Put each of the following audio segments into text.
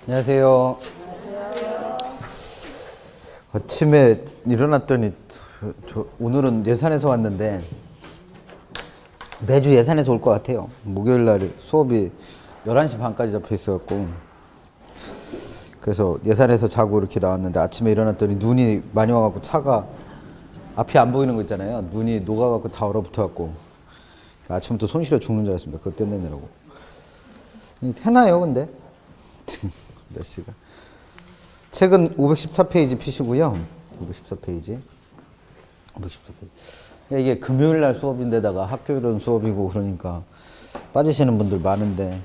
안녕하세요. 아침에 일어났더니 오늘은 예산에서 왔는데 매주 예산에서 올 것 같아요. 목요일 날 수업이 11시 반까지 잡혀 있어갖고 그래서 예산에서 자고 이렇게 나왔는데 아침에 일어났더니 눈이 많이 와갖고 차가 앞이 안 보이는 거 있잖아요. 눈이 녹아갖고 다 얼어붙어갖고 아침부터 손 시려 죽는 줄 알았습니다. 그거 떼내느라고. 해나요 근데? 날씨가. 책은 514페이지 피시고요. 514페이지. 514페이지. 이게 금요일 날 수업인데다가 학교일은 수업이고 그러니까 빠지시는 분들 많은데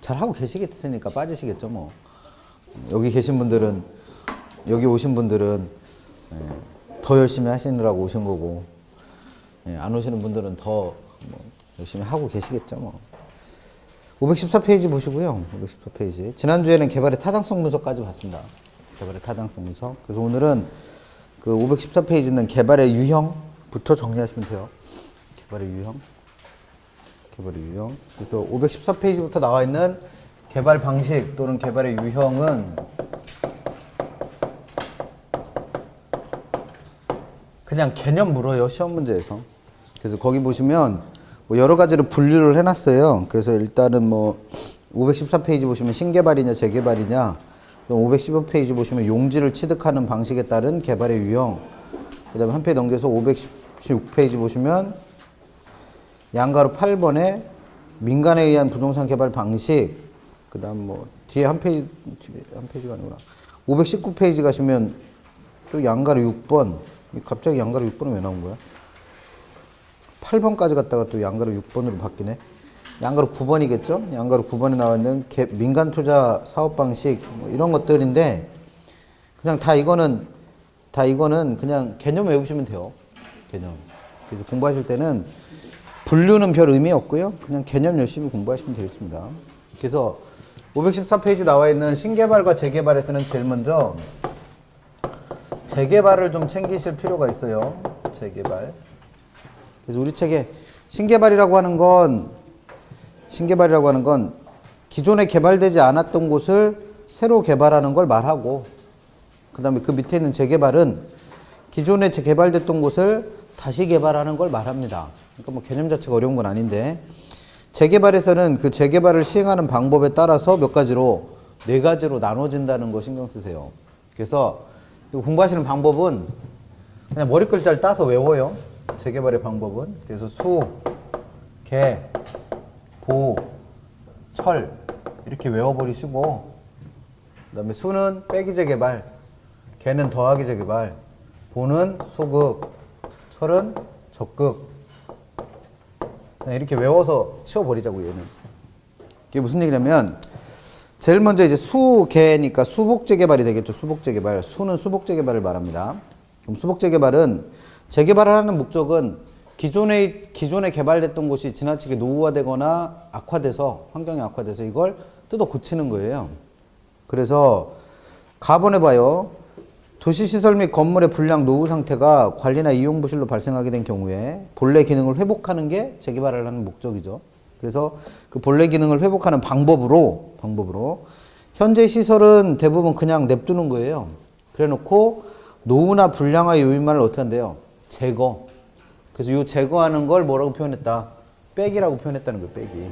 잘 하고 계시겠으니까 빠지시겠죠 뭐. 여기 계신 분들은 여기 오신 분들은 더 열심히 하시느라고 오신 거고 안 오시는 분들은 더 열심히 하고 계시겠죠 뭐. 514페이지 보시고요. 514페이지. 지난주에는 개발의 타당성 분석까지 봤습니다. 개발의 타당성 분석. 그래서 오늘은 그 514페이지는 개발의 유형부터 정리하시면 돼요. 개발의 유형. 개발의 유형. 그래서 514페이지부터 나와 있는 개발 방식 또는 개발의 유형은 그냥 개념 물어요. 시험 문제에서. 그래서 거기 보시면 뭐 여러 가지로 분류를 해놨어요. 그래서 일단은 뭐 514페이지 보시면 신개발이냐 재개발이냐, 515페이지 보시면 용지를 취득하는 방식에 따른 개발의 유형, 그 다음에 한 페이지 넘겨서 516페이지 보시면 양가로 8번에 민간에 의한 부동산 개발 방식, 그 다음 뭐 뒤에 한 페이지가 아니구나. 519페이지 가시면 또 양가로 6번, 갑자기 양가로 6번은 왜 나온 거야? 8번까지 갔다가 또 양가로 6번으로 바뀌네. 양가로 9번이겠죠? 양가로 9번에 나와 있는 민간 투자 사업 방식 뭐 이런 것들인데 그냥 다 이거는 그냥 개념 외우시면 돼요. 개념. 그래서 공부하실 때는 분류는 별 의미 없고요. 그냥 개념 열심히 공부하시면 되겠습니다. 그래서 514페이지 나와 있는 신개발과 재개발에서는 제일 먼저 재개발을 좀 챙기실 필요가 있어요. 재개발. 그래서 우리 책에 신개발이라고 하는 건 기존에 개발되지 않았던 곳을 새로 개발하는 걸 말하고, 그 다음에 그 밑에 있는 재개발은 기존에 개발됐던 곳을 다시 개발하는 걸 말합니다. 그러니까 뭐 개념 자체가 어려운 건 아닌데, 재개발에서는 그 재개발을 시행하는 방법에 따라서 몇 가지로, 4가지로 나눠진다는 거 신경 쓰세요. 그래서 이거 공부하시는 방법은 그냥 머리 글자를 따서 외워요. 재개발의 방법은. 그래서 수, 개, 보, 철 이렇게 외워버리시고, 그 다음에 수는 빼기 재개발, 개는 더하기 재개발, 보는 소극, 철은 적극. 그냥 이렇게 외워서 치워버리자고 얘는. 이게 무슨 얘기냐면 제일 먼저 이제 수, 개니까 수복 재개발이 되겠죠. 수복 재개발. 수는 수복 재개발을 말합니다. 그럼 수복 재개발은 재개발을 하는 목적은 기존에 개발됐던 곳이 지나치게 노후화되거나 악화돼서, 환경이 악화돼서 이걸 뜯어 고치는 거예요. 그래서 가번해봐요. 도시시설 및 건물의 불량 노후 상태가 관리나 이용 부실로 발생하게 된 경우에 본래 기능을 회복하는 게 재개발을 하는 목적이죠. 그래서 그 본래 기능을 회복하는 방법으로 현재 시설은 대부분 그냥 냅두는 거예요. 그래 놓고 노후나 불량화 요인만을 어떻게 한대요? 제거. 그래서 이 제거하는 걸 뭐라고 표현했다? 빼기라고 표현했다는 거예요. 빼기.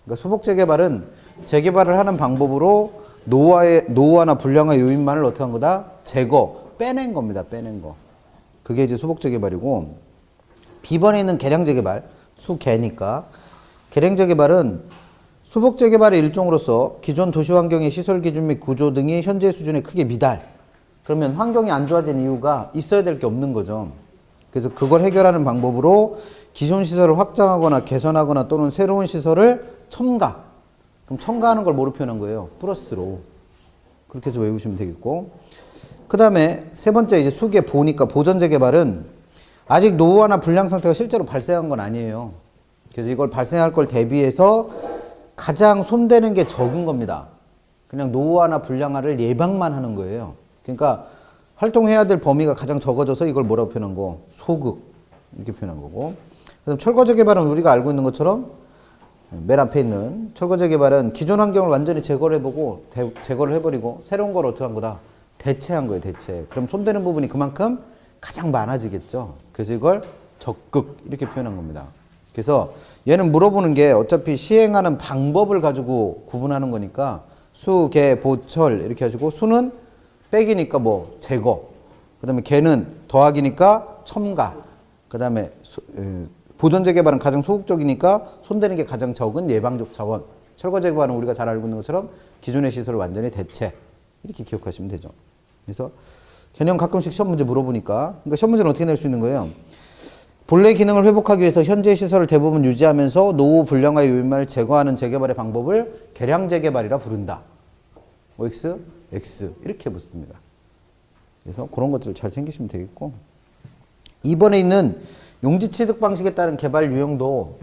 그러니까 수복 재개발은 재개발을 하는 방법으로 노후화나 불량화 요인만을 어떻게 한 거다? 제거. 빼낸 겁니다. 빼낸 거. 그게 이제 수복 재개발이고, B번에 있는 개량 재개발, 수개니까. 개량 재개발은 수복 재개발의 일종으로서 기존 도시 환경의 시설 기준 및 구조 등이 현재 수준에 크게 미달. 그러면 환경이 안 좋아진 이유가 있어야 될 게 없는 거죠. 그래서 그걸 해결하는 방법으로 기존 시설을 확장하거나 개선하거나 또는 새로운 시설을 첨가. 그럼 첨가하는 걸 뭐로 표현한 거예요? 플러스로. 그렇게 해서 외우시면 되겠고. 그 다음에 세 번째 이제 수개 보니까 보전 재개발은 아직 노후화나 불량 상태가 실제로 발생한 건 아니에요. 그래서 이걸 발생할 걸 대비해서 가장 손대는 게 적은 겁니다. 그냥 노후화나 불량화를 예방만 하는 거예요. 그러니까 활동해야 될 범위가 가장 적어져서 이걸 뭐라고 표현한 거? 소극. 이렇게 표현한 거고. 그다음 철거 재개발은 우리가 알고 있는 것처럼 맨 앞에 있는 철거제 개발은 기존 환경을 완전히 제거를 해보고 제거를 해버리고 새로운 걸 어떻게 한 거다? 대체한 거예요. 대체. 그럼 손대는 부분이 그만큼 가장 많아지겠죠. 그래서 이걸 적극 이렇게 표현한 겁니다. 그래서 얘는 물어보는 게 어차피 시행하는 방법을 가지고 구분하는 거니까 수, 개, 보, 철 이렇게 하시고 수는 빼기니까 뭐 제거, 그 다음에 개는 더하기니까 첨가, 그 다음에 보존 재개발은 가장 소극적이니까 손대는 게 가장 적은 예방적 차원, 철거 재개발은 우리가 잘 알고 있는 것처럼 기존의 시설을 완전히 대체, 이렇게 기억하시면 되죠. 그래서 개념 가끔씩 시험 문제 물어보니까, 그러니까 시험 문제는 어떻게 낼 수 있는 거예요? 본래 기능을 회복하기 위해서 현재 시설을 대부분 유지하면서 노후 불량화의 요인만을 제거하는 재개발의 방법을 개량 재개발이라 부른다. OX, X 이렇게 묻습니다. 그래서 그런 것들을 잘 챙기시면 되겠고, 2번에 있는 용지 취득 방식에 따른 개발 유형도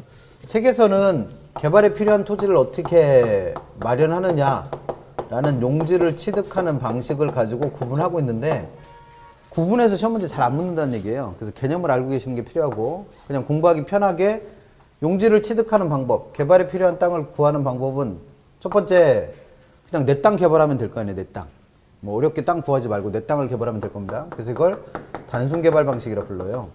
책에서는 개발에 필요한 토지를 어떻게 마련하느냐라는 용지를 취득하는 방식을 가지고 구분하고 있는데, 구분해서 시험 문제 잘 안 묻는다는 얘기예요. 그래서 개념을 알고 계시는 게 필요하고, 그냥 공부하기 편하게 용지를 취득하는 방법, 개발에 필요한 땅을 구하는 방법은 첫 번째, 그냥 내 땅 개발하면 될 거 아니에요. 내 땅. 뭐 어렵게 땅 구하지 말고 내 땅을 개발하면 될 겁니다. 그래서 이걸 단순 개발 방식이라 불러요.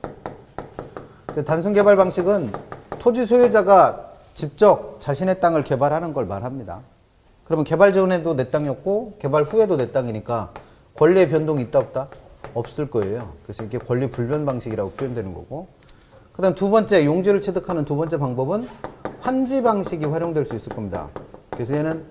단순 개발 방식은 토지 소유자가 직접 자신의 땅을 개발하는 걸 말합니다. 그러면 개발 전에도 내 땅이었고 개발 후에도 내 땅이니까 권리의 변동이 있다 없다? 없을 거예요. 그래서 이게 권리 불변 방식이라고 표현되는 거고, 그 다음 두 번째 용지를 취득하는 두 번째 방법은 환지 방식이 활용될 수 있을 겁니다. 그래서 얘는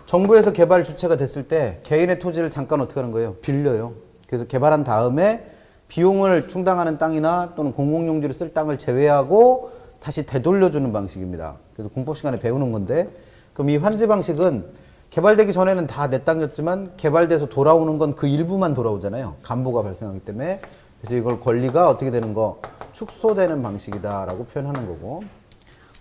정부에서 개발 주체가 됐을 때 개인의 토지를 잠깐 어떻게 하는 거예요? 빌려요. 그래서 개발한 다음에 비용을 충당하는 땅이나 또는 공공용지를 쓸 땅을 제외하고 다시 되돌려주는 방식입니다. 그래서 공법 시간에 배우는 건데, 그럼 이 환지 방식은 개발되기 전에는 다 내 땅이었지만 개발돼서 돌아오는 건 그 일부만 돌아오잖아요. 간부가 발생하기 때문에. 그래서 이걸 권리가 어떻게 되는 거? 축소되는 방식이다라고 표현하는 거고.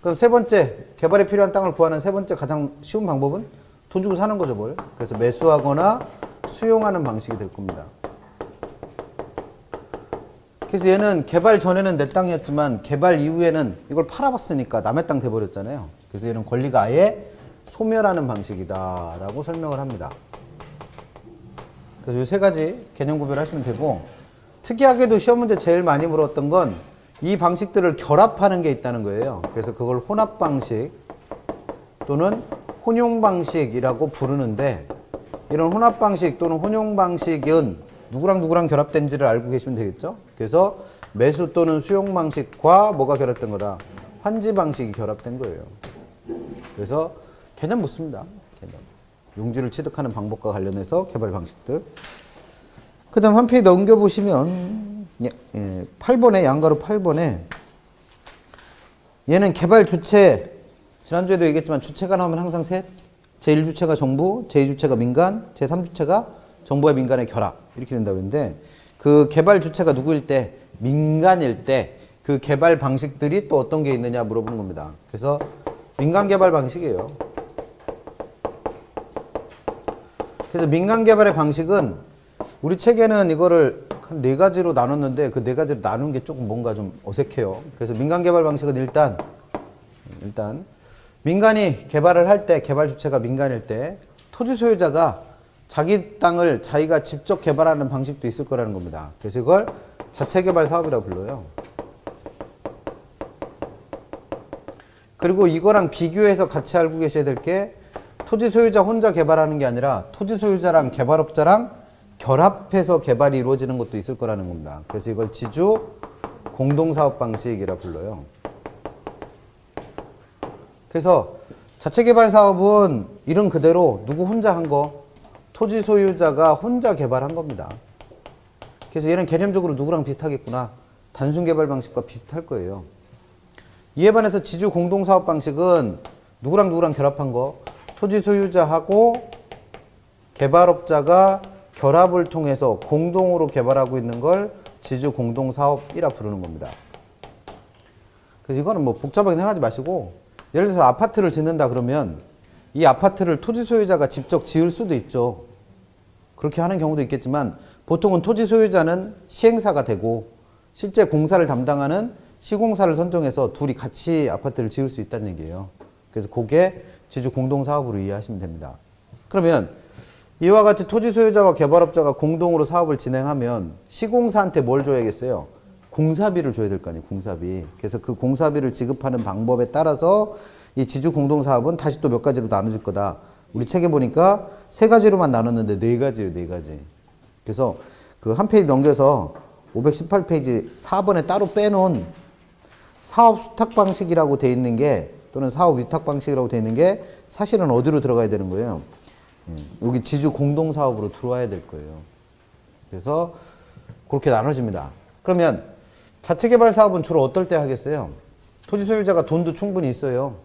그럼 세 번째, 개발에 필요한 땅을 구하는 세 번째 가장 쉬운 방법은 돈 주고 사는 거죠, 뭘. 그래서 매수하거나 수용하는 방식이 될 겁니다. 그래서 얘는 개발 전에는 내 땅이었지만 개발 이후에는 이걸 팔아봤으니까 남의 땅 돼버렸잖아요. 그래서 얘는 권리가 아예 소멸하는 방식이다 라고 설명을 합니다. 그래서 이 세 가지 개념 구별하시면 되고, 특이하게도 시험 문제 제일 많이 물었던 건 이 방식들을 결합하는 게 있다는 거예요. 그래서 그걸 혼합 방식 또는 혼용 방식이라고 부르는데, 이런 혼합 방식 또는 혼용 방식은 누구랑 누구랑 결합된지를 알고 계시면 되겠죠. 그래서 매수 또는 수용 방식과 뭐가 결합된 거다? 환지 방식이 결합된 거예요. 그래서 개념 묻습니다. 개념. 용지를 취득하는 방법과 관련해서 개발 방식들. 그 다음 한 페이지 넘겨보시면 8번에 양가로 8번에 얘는 개발 주체, 지난주에도 얘기했지만 주체가 나오면 항상 셋. 제1주체가 정부, 제2주체가 민간, 제3주체가 정부와 민간의 결합 이렇게 된다고 했는데, 그 개발 주체가 누구일 때? 민간일 때 그 개발 방식들이 또 어떤 게 있느냐 물어보는 겁니다. 그래서 민간 개발 방식이에요. 그래서 민간 개발의 방식은 우리 책에는 이거를 한 4가지로 나눴는데 그 4가지로 나눈 게 조금 뭔가 좀 어색해요. 그래서 민간 개발 방식은 일단 민간이 개발을 할 때, 개발 주체가 민간일 때 토지 소유자가 자기 땅을 자기가 직접 개발하는 방식도 있을 거라는 겁니다. 그래서 이걸 자체 개발 사업이라고 불러요. 그리고 이거랑 비교해서 같이 알고 계셔야 될 게, 토지 소유자 혼자 개발하는 게 아니라 토지 소유자랑 개발업자랑 결합해서 개발이 이루어지는 것도 있을 거라는 겁니다. 그래서 이걸 지주 공동사업 방식이라 불러요. 그래서 자체 개발 사업은 이름 그대로 누구 혼자 한 거? 토지 소유자가 혼자 개발한 겁니다. 그래서 얘는 개념적으로 누구랑 비슷하겠구나. 단순 개발 방식과 비슷할 거예요. 이에 반해서 지주 공동사업 방식은 누구랑 누구랑 결합한 거? 토지 소유자하고 개발업자가 결합을 통해서 공동으로 개발하고 있는 걸 지주 공동사업이라 부르는 겁니다. 그래서 이거는 뭐 복잡하게 생각하지 마시고, 예를 들어서 아파트를 짓는다 그러면 이 아파트를 토지 소유자가 직접 지을 수도 있죠. 그렇게 하는 경우도 있겠지만 보통은 토지 소유자는 시행사가 되고 실제 공사를 담당하는 시공사를 선정해서 둘이 같이 아파트를 지을 수 있다는 얘기예요. 그래서 그게 지주 공동사업으로 이해하시면 됩니다. 그러면 이와 같이 토지 소유자와 개발업자가 공동으로 사업을 진행하면 시공사한테 뭘 줘야겠어요? 공사비를 줘야 될 거 아니에요, 공사비. 그래서 그 공사비를 지급하는 방법에 따라서 이 지주 공동사업은 다시 또 몇 가지로 나눠질 거다. 우리 책에 보니까 3가지로만 나눴는데 4가지예요, 4가지. 그래서 그 한 페이지 넘겨서 518페이지 4번에 따로 빼놓은 사업 수탁 방식이라고 돼 있는 게 또는 사업 위탁 방식이라고 돼 있는 게 사실은 어디로 들어가야 되는 거예요? 여기 지주 공동사업으로 들어와야 될 거예요. 그래서 그렇게 나눠집니다. 그러면 자체개발 사업은 주로 어떨 때 하겠어요? 토지 소유자가 돈도 충분히 있어요.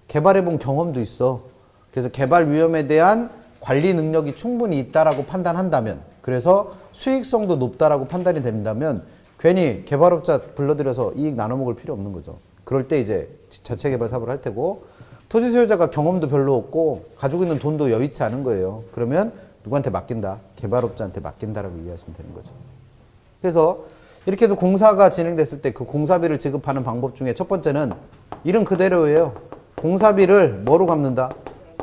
개발해본 경험도 있어. 그래서 개발 위험에 대한 관리 능력이 충분히 있다라고 판단한다면, 그래서 수익성도 높다라고 판단이 된다면 괜히 개발업자 불러들여서 이익 나눠 먹을 필요 없는 거죠. 그럴 때 이제 자체개발 사업을 할 테고, 토지 소유자가 경험도 별로 없고 가지고 있는 돈도 여의치 않은 거예요. 그러면 누구한테 맡긴다? 개발업자한테 맡긴다라고 이해하시면 되는 거죠. 그래서 이렇게 해서 공사가 진행됐을 때 그 공사비를 지급하는 방법 중에 첫 번째는 이름 그대로예요. 공사비를 뭐로 갚는다?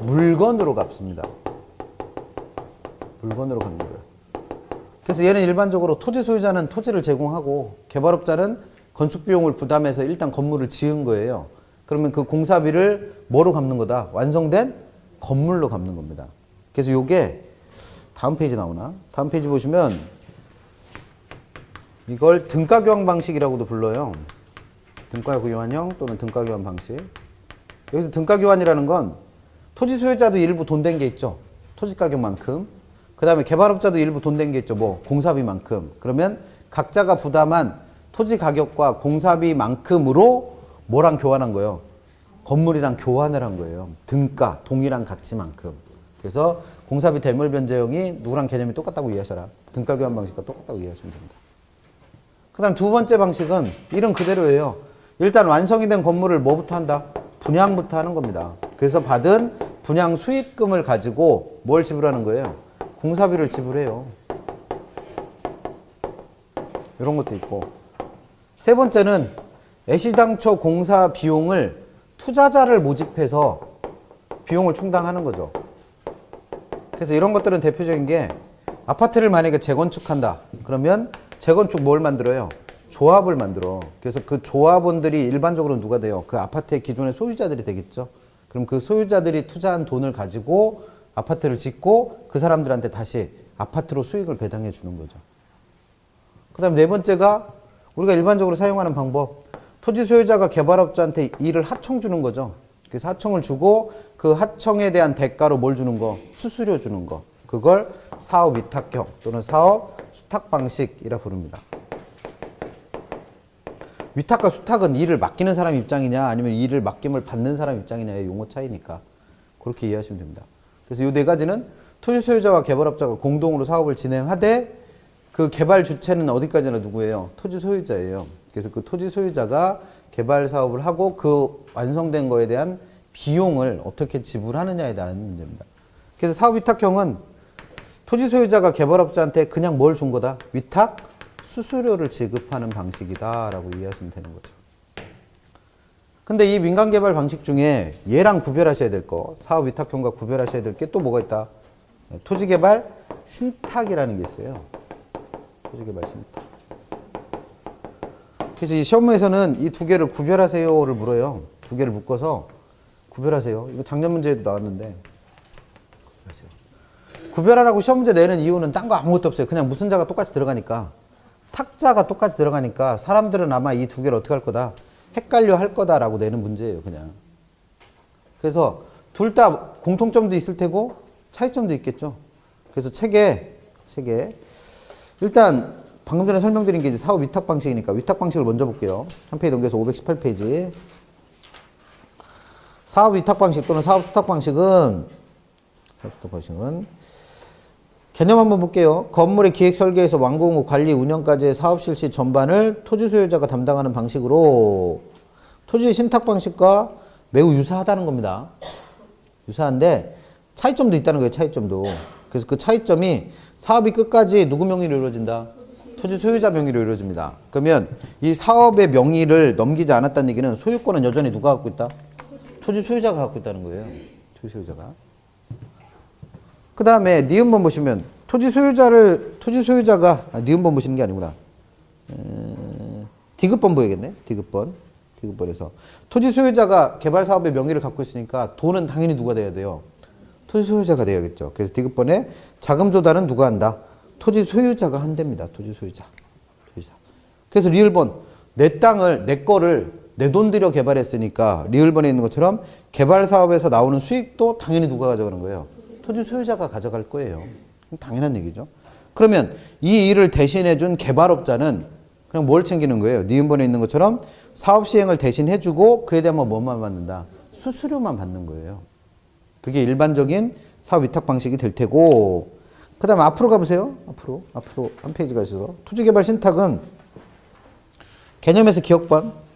물건으로 갚습니다. 물건으로 갚는 거예요. 그래서 얘는 일반적으로 토지 소유자는 토지를 제공하고 개발업자는 건축 비용을 부담해서 일단 건물을 지은 거예요. 그러면 그 공사비를 뭐로 갚는 거다? 완성된 건물로 갚는 겁니다. 그래서 요게 다음 페이지 나오나? 다음 페이지 보시면 이걸 등가교환 방식이라고도 불러요. 등가교환형 또는 등가교환 방식. 여기서 등가교환이라는 건 토지 소유자도 일부 돈 된 게 있죠. 토지 가격만큼. 그 다음에 개발업자도 일부 돈 된 게 있죠. 뭐 공사비만큼. 그러면 각자가 부담한 토지 가격과 공사비만큼으로 뭐랑 교환한 거예요? 건물이랑 교환을 한 거예요. 등가, 동일한 가치만큼. 그래서 공사비 대물 변제형이 누구랑 개념이 똑같다고 이해하셔라. 등가 교환 방식과 똑같다고 이해하시면 됩니다. 그 다음 두 번째 방식은 이름 그대로예요. 일단 완성이 된 건물을 뭐부터 한다? 분양부터 하는 겁니다. 그래서 받은 분양 수익금을 가지고 뭘 지불하는 거예요? 공사비를 지불해요. 이런 것도 있고. 세 번째는 애시당초 공사 비용을 투자자를 모집해서 비용을 충당하는 거죠. 그래서 이런 것들은 대표적인 게 아파트를 만약에 재건축한다. 그러면 재건축 뭘 만들어요? 조합을 만들어. 그래서 그 조합원들이 일반적으로 누가 돼요? 그 아파트의 기존의 소유자들이 되겠죠. 그럼 그 소유자들이 투자한 돈을 가지고 아파트를 짓고 그 사람들한테 다시 아파트로 수익을 배당해 주는 거죠. 그 다음에 네 번째가 우리가 일반적으로 사용하는 방법. 토지 소유자가 개발업자한테 일을 하청 주는 거죠. 그래서 하청을 주고 그 하청에 대한 대가로 뭘 주는 거? 수수료 주는 거. 그걸 사업 위탁형 또는 사업 수탁 방식이라 부릅니다. 위탁과 수탁은 일을 맡기는 사람 입장이냐 아니면 일을 맡김을 받는 사람 입장이냐의 용어 차이니까 그렇게 이해하시면 됩니다. 그래서 이 네 가지는 토지 소유자와 개발업자가 공동으로 사업을 진행하되 그 개발 주체는 어디까지나 누구예요? 토지 소유자예요. 그래서 그 토지 소유자가 개발 사업을 하고 그 완성된 거에 대한 비용을 어떻게 지불하느냐에 대한 문제입니다. 그래서 사업 위탁형은 토지 소유자가 개발업자한테 그냥 뭘 준 거다? 위탁? 수수료를 지급하는 방식이다라고 이해하시면 되는 거죠. 근데 이 민간개발 방식 중에 얘랑 구별하셔야 될 거, 사업 위탁형과 구별하셔야 될 게 또 뭐가 있다? 토지개발 신탁이라는 게 있어요. 토지개발 신탁. 그래서 이 시험에서는 이 두 개를 구별하세요를 물어요. 두 개를 묶어서 구별하세요. 이거 작년 문제에도 나왔는데 구별하라고 시험 문제 내는 이유는 딴 거 아무것도 없어요. 그냥 무슨 자가 똑같이 들어가니까 탁자가 똑같이 들어가니까 사람들은 아마 이 두 개를 어떻게 할 거다? 헷갈려 할 거다라고 내는 문제예요. 그냥. 그래서 둘 다 공통점도 있을 테고 차이점도 있겠죠. 그래서 책에 일단 방금 전에 설명드린 게 이제 사업 위탁 방식이니까 위탁 방식을 먼저 볼게요. 한 페이지 넘겨서 518페이지. 사업 위탁 방식 또는 사업 수탁 방식은 개념 한번 볼게요. 건물의 기획 설계에서 완공 후 관리 운영까지의 사업 실시 전반을 토지 소유자가 담당하는 방식으로 토지 신탁 방식과 매우 유사하다는 겁니다. 유사한데 차이점도 있다는 거예요. 차이점도. 그래서 그 차이점이 사업이 끝까지 누구 명의로 이루어진다? 토지 소유자 명의로 이루어집니다. 그러면 이 사업의 명의를 넘기지 않았다는 얘기는 소유권은 여전히 누가 갖고 있다? 토지 소유자가 갖고 있다는 거예요. 토지 소유자가. 그 다음에 니은번 보시면 토지 소유자가 니은번 보시는 게 아니구나. 디귿번 보야겠네. 디귿번에서 토지 소유자가 개발 사업의 명의를 갖고 있으니까 돈은 당연히 누가 돼야 돼요? 토지 소유자가 돼야겠죠. 그래서 디귿번에 자금 조달은 누가 한다? 토지 소유자가 한답니다. 토지 소유자. 그래서 리을번 내 땅을 내 거를 내 돈 들여 개발했으니까 리을번에 있는 것처럼 개발 사업에서 나오는 수익도 당연히 누가 가져가는 거예요? 토지 소유자가 가져갈 거예요. 당연한 얘기죠. 그러면 이 일을 대신해 준 개발업자는 그냥 뭘 챙기는 거예요? 니은번에 있는 것처럼 사업 시행을 대신 해주고 그에 대한 뭐만 받는다? 수수료만 받는 거예요. 그게 일반적인 사업 위탁 방식이 될 테고, 그 다음에 앞으로 가보세요. 앞으로 한 페이지 가셔서 토지개발 신탁은 개념에서 기억번.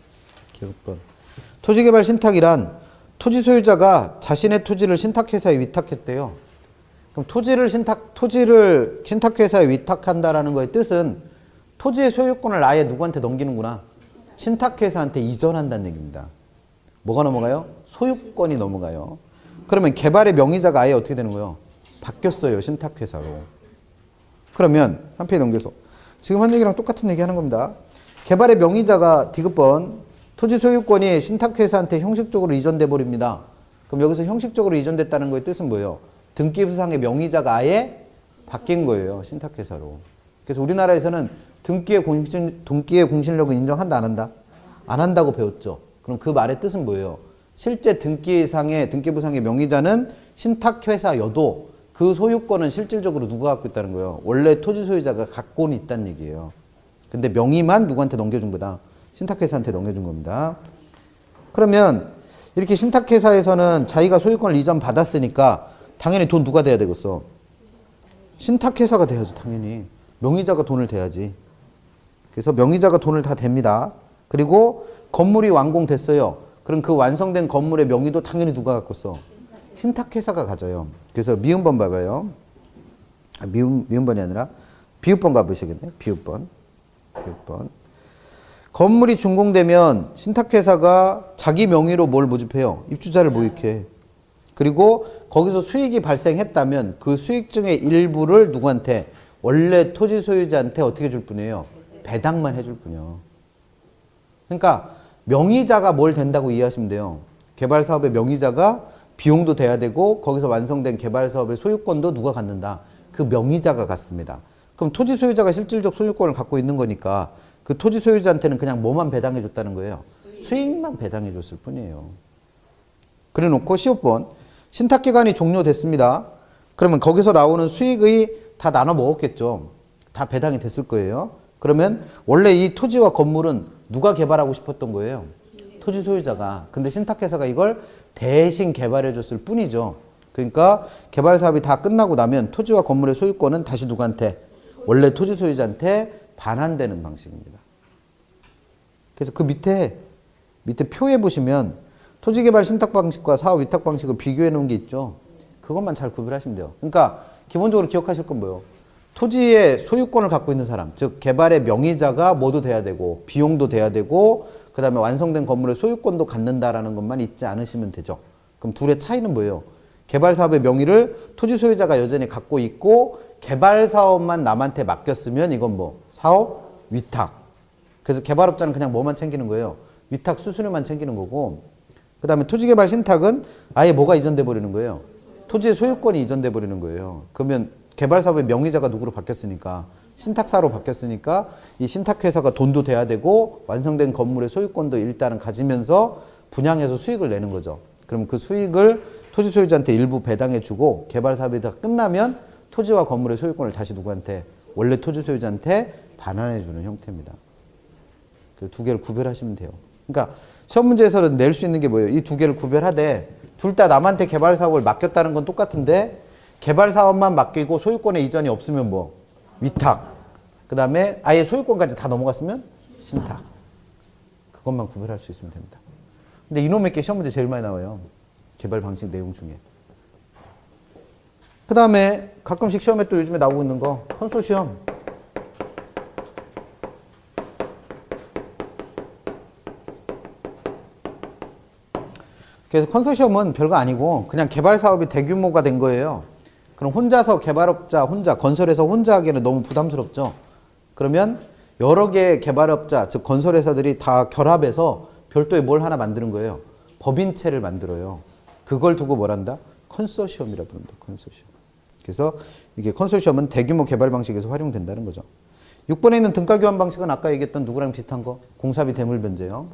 토지개발 신탁이란 토지 소유자가 자신의 토지를 신탁회사에 위탁했대요. 그럼 토지를 신탁회사에 위탁한다라는 거의 뜻은 토지의 소유권을 아예 누구한테 넘기는구나. 신탁회사한테 이전한다는 얘기입니다. 뭐가 넘어가요? 소유권이 넘어가요. 그러면 개발의 명의자가 아예 어떻게 되는 거예요? 바뀌었어요. 신탁회사로. 그러면 한 페이지 넘겨서 지금 한 얘기랑 똑같은 얘기 하는 겁니다. 개발의 명의자가 디귿번 토지 소유권이 신탁회사한테 형식적으로 이전돼 버립니다. 그럼 여기서 형식적으로 이전됐다는 거의 뜻은 뭐예요? 등기부상의 명의자가 아예 바뀐 거예요. 신탁회사로. 그래서 우리나라에서는 등기의 공실력을 인정한다, 안 한다? 안 한다고 배웠죠. 그럼 그 말의 뜻은 뭐예요? 실제 등기부상의 명의자는 신탁회사여도 그 소유권은 실질적으로 누가 갖고 있다는 거예요? 원래 토지 소유자가 갖고는 있다는 얘기예요. 근데 명의만 누구한테 넘겨준 거다? 신탁회사한테 넘겨준 겁니다. 그러면 이렇게 신탁회사에서는 자기가 소유권을 이전 받았으니까 당연히 돈 누가 대야 되겠어? 신탁회사가 돼야지, 당연히. 명의자가 돈을 대야지. 그래서 명의자가 돈을 다 댑니다. 그리고 건물이 완공됐어요. 그럼 그 완성된 건물의 명의도 당연히 누가 갖고 있어? 신탁회사가 가져요. 그래서 미음번 봐봐요. 미음번이 아니라 비읍번 가보시겠네. 비읍번. 건물이 준공되면 신탁회사가 자기 명의로 뭘 모집해요? 입주자를 모집해. 그리고 거기서 수익이 발생했다면 그 수익 중의 일부를 누구한테? 원래 토지 소유자한테 어떻게 줄 뿐이에요? 배당만 해줄 뿐이요. 그러니까 명의자가 뭘 된다고 이해하시면 돼요. 개발 사업의 명의자가 비용도 돼야 되고 거기서 완성된 개발 사업의 소유권도 누가 갖는다? 그 명의자가 갖습니다. 그럼 토지 소유자가 실질적 소유권을 갖고 있는 거니까 그 토지 소유자한테는 그냥 뭐만 배당해 줬다는 거예요? 수익만 배당해 줬을 뿐이에요. 그래 놓고 15번 신탁기간이 종료됐습니다. 그러면 거기서 나오는 수익의 다 나눠 먹었겠죠. 다 배당이 됐을 거예요. 그러면 원래 이 토지와 건물은 누가 개발하고 싶었던 거예요? 토지 소유자가. 근데 신탁회사가 이걸 대신 개발해 줬을 뿐이죠. 그러니까 개발 사업이 다 끝나고 나면 토지와 건물의 소유권은 다시 누구한테? 원래 토지 소유자한테 반환되는 방식입니다. 그래서 그 밑에 표에 보시면 토지개발 신탁 방식과 사업 위탁 방식을 비교해 놓은 게 있죠. 그것만 잘 구별하시면 돼요. 그러니까 기본적으로 기억하실 건 뭐예요? 토지의 소유권을 갖고 있는 사람, 즉 개발의 명의자가 뭐도 돼야 되고 비용도 돼야 되고 그 다음에 완성된 건물의 소유권도 갖는다라는 것만 잊지 않으시면 되죠. 그럼 둘의 차이는 뭐예요? 개발 사업의 명의를 토지 소유자가 여전히 갖고 있고 개발 사업만 남한테 맡겼으면 이건 뭐? 사업 위탁. 그래서 개발업자는 그냥 뭐만 챙기는 거예요? 위탁 수수료만 챙기는 거고 그 다음에 토지개발 신탁은 아예 뭐가 이전돼 버리는 거예요? 토지의 소유권이 이전돼 버리는 거예요. 그러면 개발 사업의 명의자가 누구로 바뀌었으니까 신탁사로 바뀌었으니까 이 신탁회사가 돈도 돼야 되고 완성된 건물의 소유권도 일단은 가지면서 분양해서 수익을 내는 거죠. 그럼 그 수익을 토지 소유자한테 일부 배당해주고 개발 사업이 다 끝나면 토지와 건물의 소유권을 다시 누구한테? 원래 토지 소유자한테 반환해주는 형태입니다. 그 두 개를 구별하시면 돼요. 그러니까 시험 문제에서는 낼 수 있는 게 뭐예요? 이 두 개를 구별하되 둘 다 남한테 개발 사업을 맡겼다는 건 똑같은데 개발 사업만 맡기고 소유권의 이전이 없으면 뭐? 위탁. 그 다음에 아예 소유권까지 다 넘어갔으면 신탁. 그것만 구별할 수 있으면 됩니다. 근데 이놈의 게 시험 문제 제일 많이 나와요. 개발 방식 내용 중에. 그 다음에 가끔씩 시험에 또 요즘에 나오고 있는 거 컨소시엄. 그래서 컨소시엄은 별거 아니고 그냥 개발 사업이 대규모가 된 거예요. 그럼 혼자서 개발업자 혼자 건설회사 혼자 하기에는 너무 부담스럽죠. 그러면 여러 개의 개발업자 즉 건설회사들이 다 결합해서 별도의 뭘 하나 만드는 거예요. 법인체를 만들어요. 그걸 두고 뭘 한다? 컨소시엄이라 부릅니다. 컨소시엄. 그래서 이게 컨소시엄은 대규모 개발 방식에서 활용된다는 거죠. 6번에 있는 등가 교환 방식은 아까 얘기했던 누구랑 비슷한 거? 공사비 대물 변제요.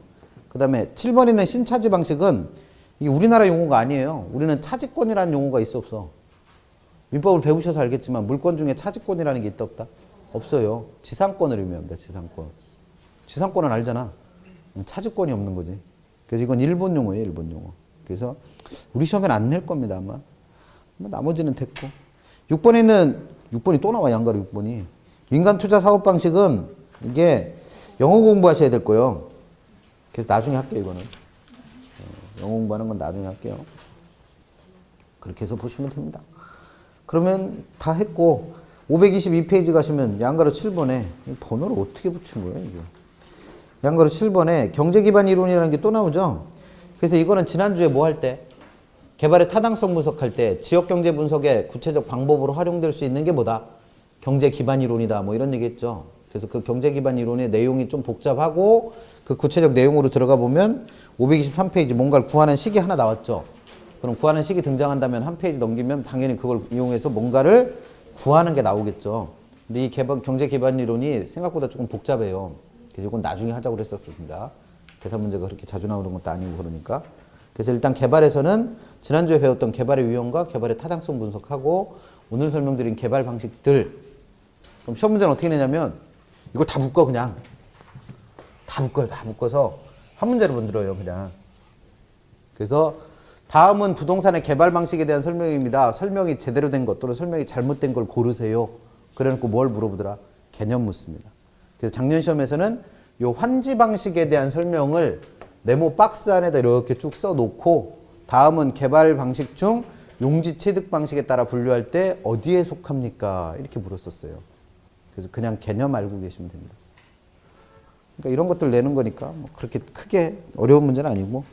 그 다음에 7번에 있는 신차지 방식은 이게 우리나라 용어가 아니에요. 우리는 차지권이라는 용어가 있어 없어? 민법을 배우셔서 알겠지만 물권 중에 차지권이라는 게 있다 없다? 없어요. 지상권을 의미합니다. 지상권. 지상권은 알잖아. 차지권이 없는 거지. 그래서 이건 일본 용어예요. 일본 용어. 그래서 우리 시험에는 안 낼 겁니다. 아마. 나머지는 됐고. 6번에 있는 6번이 또 나와. 양가로 6번이. 민간 투자 사업 방식은 이게 영어 공부하셔야 될 거예요. 그래서 나중에 할게요. 이거는. 영어 공부하는 건 나중에 할게요. 그렇게 해서 보시면 됩니다. 그러면 다 했고 522페이지 가시면 양가로 7번에 번호를 어떻게 붙인 거예요? 이게. 양가로 7번에 경제기반 이론이라는 게 또 나오죠. 그래서 이거는 지난주에 뭐 할 때? 개발의 타당성 분석할 때 지역경제 분석의 구체적 방법으로 활용될 수 있는 게 뭐다? 경제기반 이론이다. 뭐 이런 얘기 했죠. 그래서 그 경제기반 이론의 내용이 좀 복잡하고 그 구체적 내용으로 들어가 보면 523페이지 뭔가를 구하는 식이 하나 나왔죠. 그럼 구하는 식이 등장한다면 한 페이지 넘기면 당연히 그걸 이용해서 뭔가를 구하는 게 나오겠죠. 근데 이 경제 기반 이론이 생각보다 조금 복잡해요. 그래서 이건 나중에 하자고 그랬었습니다. 대사 문제가 그렇게 자주 나오는 것도 아니고 그러니까. 그래서 일단 개발에서는 지난주에 배웠던 개발의 유형과 개발의 타당성 분석하고 오늘 설명드린 개발 방식들. 그럼 시험 문제는 어떻게 내냐면 이거 다 묶어 그냥. 다 묶어요. 다 묶어서 한 문제로 만들어요. 그냥. 그래서 다음은 부동산의 개발 방식에 대한 설명입니다. 설명이 제대로 된 것 또는 설명이 잘못된 걸 고르세요. 그래놓고 뭘 물어보더라? 개념 묻습니다. 그래서 작년 시험에서는 이 환지 방식에 대한 설명을 네모 박스 안에다 이렇게 쭉 써놓고 다음은 개발 방식 중 용지 취득 방식에 따라 분류할 때 어디에 속합니까? 이렇게 물었었어요. 그래서 그냥 개념 알고 계시면 됩니다. 그러니까 이런 것들 내는 거니까 뭐 그렇게 크게 어려운 문제는 아니고.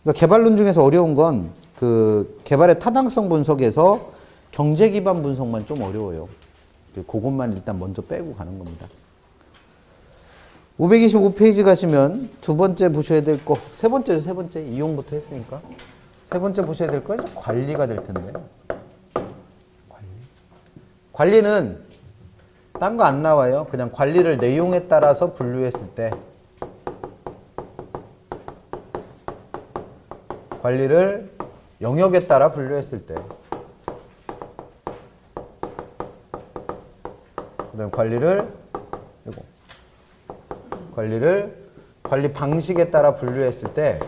그러니까 개발론 중에서 어려운 건 그 개발의 타당성 분석에서 경제 기반 분석만 좀 어려워요. 그것만 일단 먼저 빼고 가는 겁니다. 525페이지 가시면 두 번째 보셔야 될 거, 세 번째 이용부터 했으니까 세 번째 보셔야 될 거 이제 관리가 될 텐데. 관리는 딴 거 안 나와요. 그냥 관리를 내용에 따라서 분류했을 때 관리를 영역에 따라 분류했을 때 그다음 관리 방식에 따라 분류했을 때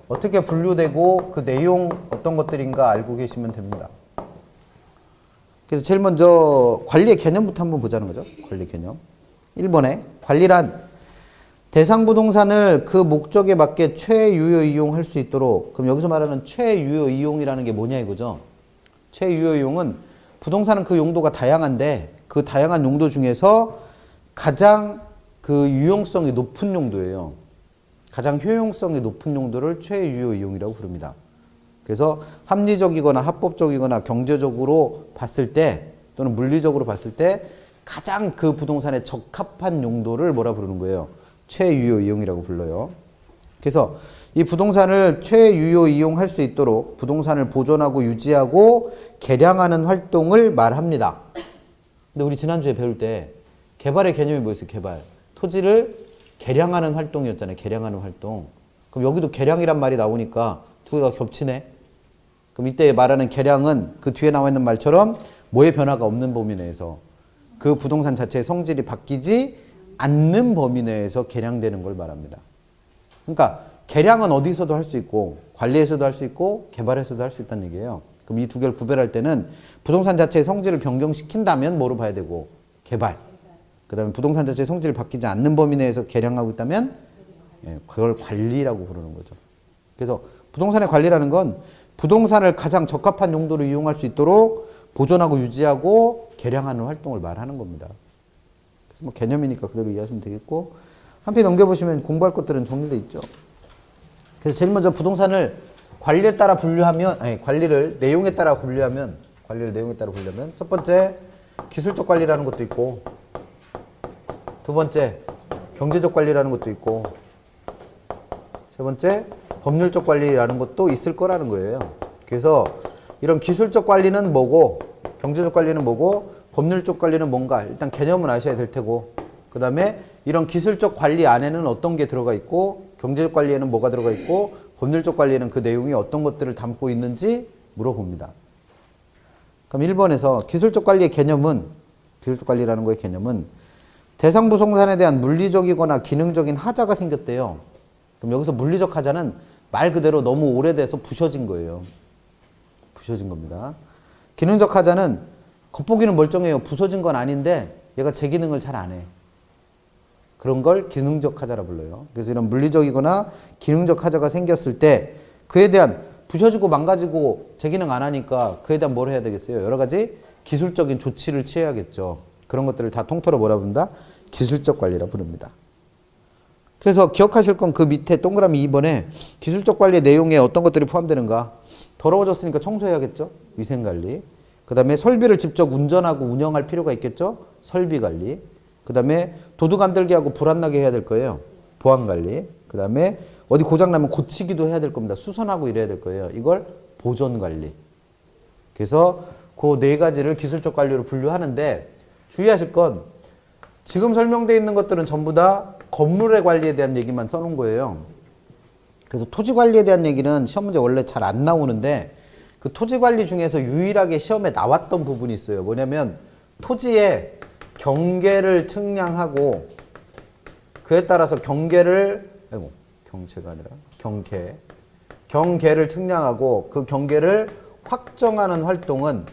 어떻게 분류되고 그 내용 어떤 것들인가 알고 계시면 됩니다. 그래서 제일 먼저 관리의 개념부터 한번 보자는 거죠. 관리 개념. 1번에 관리란 대상 부동산을 그 목적에 맞게 최유효 이용할 수 있도록. 그럼 여기서 말하는 최유효 이용이라는 게 뭐냐 이거죠. 최유효 이용은 부동산은 그 용도가 다양한데 그 다양한 용도 중에서 가장 그 유용성이 높은 용도예요. 가장 효용성이 높은 용도를 최유효 이용이라고 부릅니다. 그래서 합리적이거나 합법적이거나 경제적으로 봤을 때 또는 물리적으로 봤을 때 가장 그 부동산에 적합한 용도를 뭐라 부르는 거예요? 최유효 이용이라고 불러요. 그래서 이 부동산을 최유효 이용할 수 있도록 부동산을 보존하고 유지하고 개량하는 활동을 말합니다. 근데 우리 지난주에 배울 때 개발의 개념이 뭐였어요? 개발. 토지를 개량하는 활동이었잖아요. 개량하는 활동. 그럼 여기도 개량이란 말이 나오니까 두 개가 겹치네. 그럼 이때 말하는 개량은 그 뒤에 나와 있는 말처럼 뭐의 변화가 없는 범위 내에서 그 부동산 자체의 성질이 바뀌지 않는 범위 내에서 개량되는 걸 말합니다. 그러니까 개량은 어디서도 할 수 있고 관리에서도 할 수 있고 개발에서도 할 수 있다는 얘기예요. 그럼 이 두 개를 구별할 때는 부동산 자체의 성질을 변경시킨다면 뭐로 봐야 되고? 개발. 그 다음에 부동산 자체의 성질을 바뀌지 않는 범위 내에서 개량하고 있다면 그걸 관리라고 부르는 거죠. 그래서 부동산의 관리라는 건 부동산을 가장 적합한 용도로 이용할 수 있도록 보존하고 유지하고 개량하는 활동을 말하는 겁니다. 그래서 뭐 개념이니까 그대로 이해하시면 되겠고 한 페이지 넘겨보시면 공부할 것들은 정리되어 있죠. 그래서 제일 먼저 부동산을 관리에 따라 분류하면, 아니, 관리를 내용에 따라 분류하면 첫 번째 기술적 관리라는 것도 있고, 두 번째 경제적 관리라는 것도 있고, 세 번째 법률적 관리라는 것도 있을 거라는 거예요. 그래서 이런 기술적 관리는 뭐고, 경제적 관리는 뭐고, 법률적 관리는 뭔가 일단 개념은 아셔야 될 테고, 그 다음에 이런 기술적 관리 안에는 어떤 게 들어가 있고, 경제적 관리에는 뭐가 들어가 있고, 법률적 관리에는 그 내용이 어떤 것들을 담고 있는지 물어봅니다. 그럼 1번에서 기술적 관리의 개념은, 기술적 관리라는 거의 개념은 대상 부동산에 대한 물리적이거나 기능적인 하자가 생겼대요. 그럼 여기서 물리적 하자는 말 그대로 너무 오래돼서 부셔진 거예요. 부셔진 겁니다. 기능적 하자는 겉보기는 멀쩡해요. 부서진 건 아닌데 얘가 제 기능을 잘 안 해. 그런 걸 기능적 하자라 불러요. 그래서 이런 물리적이거나 기능적 하자가 생겼을 때 그에 대한 부셔지고 망가지고 제 기능 안 하니까 그에 대한 뭘 해야 되겠어요? 여러 가지 기술적인 조치를 취해야겠죠. 그런 것들을 다 통틀어 뭐라 부른다? 기술적 관리라 부릅니다. 그래서 기억하실 건 그 밑에 동그라미 2번에 기술적 관리의 내용에 어떤 것들이 포함되는가? 더러워졌으니까 청소해야겠죠? 위생관리. 그 다음에 설비를 직접 운전하고 운영할 필요가 있겠죠? 설비관리. 그 다음에 도둑 안 들게 하고 불 안 나게 해야 될 거예요. 보안관리. 그 다음에 어디 고장나면 고치기도 해야 될 겁니다. 수선하고 이래야 될 거예요. 이걸 보존관리. 그래서 그 네 가지를 기술적 관리로 분류하는데 주의하실 건 지금 설명되어 있는 것들은 전부 다 건물의 관리에 대한 얘기만 써놓은 거예요. 그래서 토지 관리에 대한 얘기는 시험 문제 원래 잘 안 나오는데 그 토지 관리 중에서 유일하게 시험에 나왔던 부분이 있어요. 뭐냐면 토지의 경계를 측량하고 그에 따라서 경계를 경계가 아니라 경계를 측량하고 그 경계를 확정하는 활동은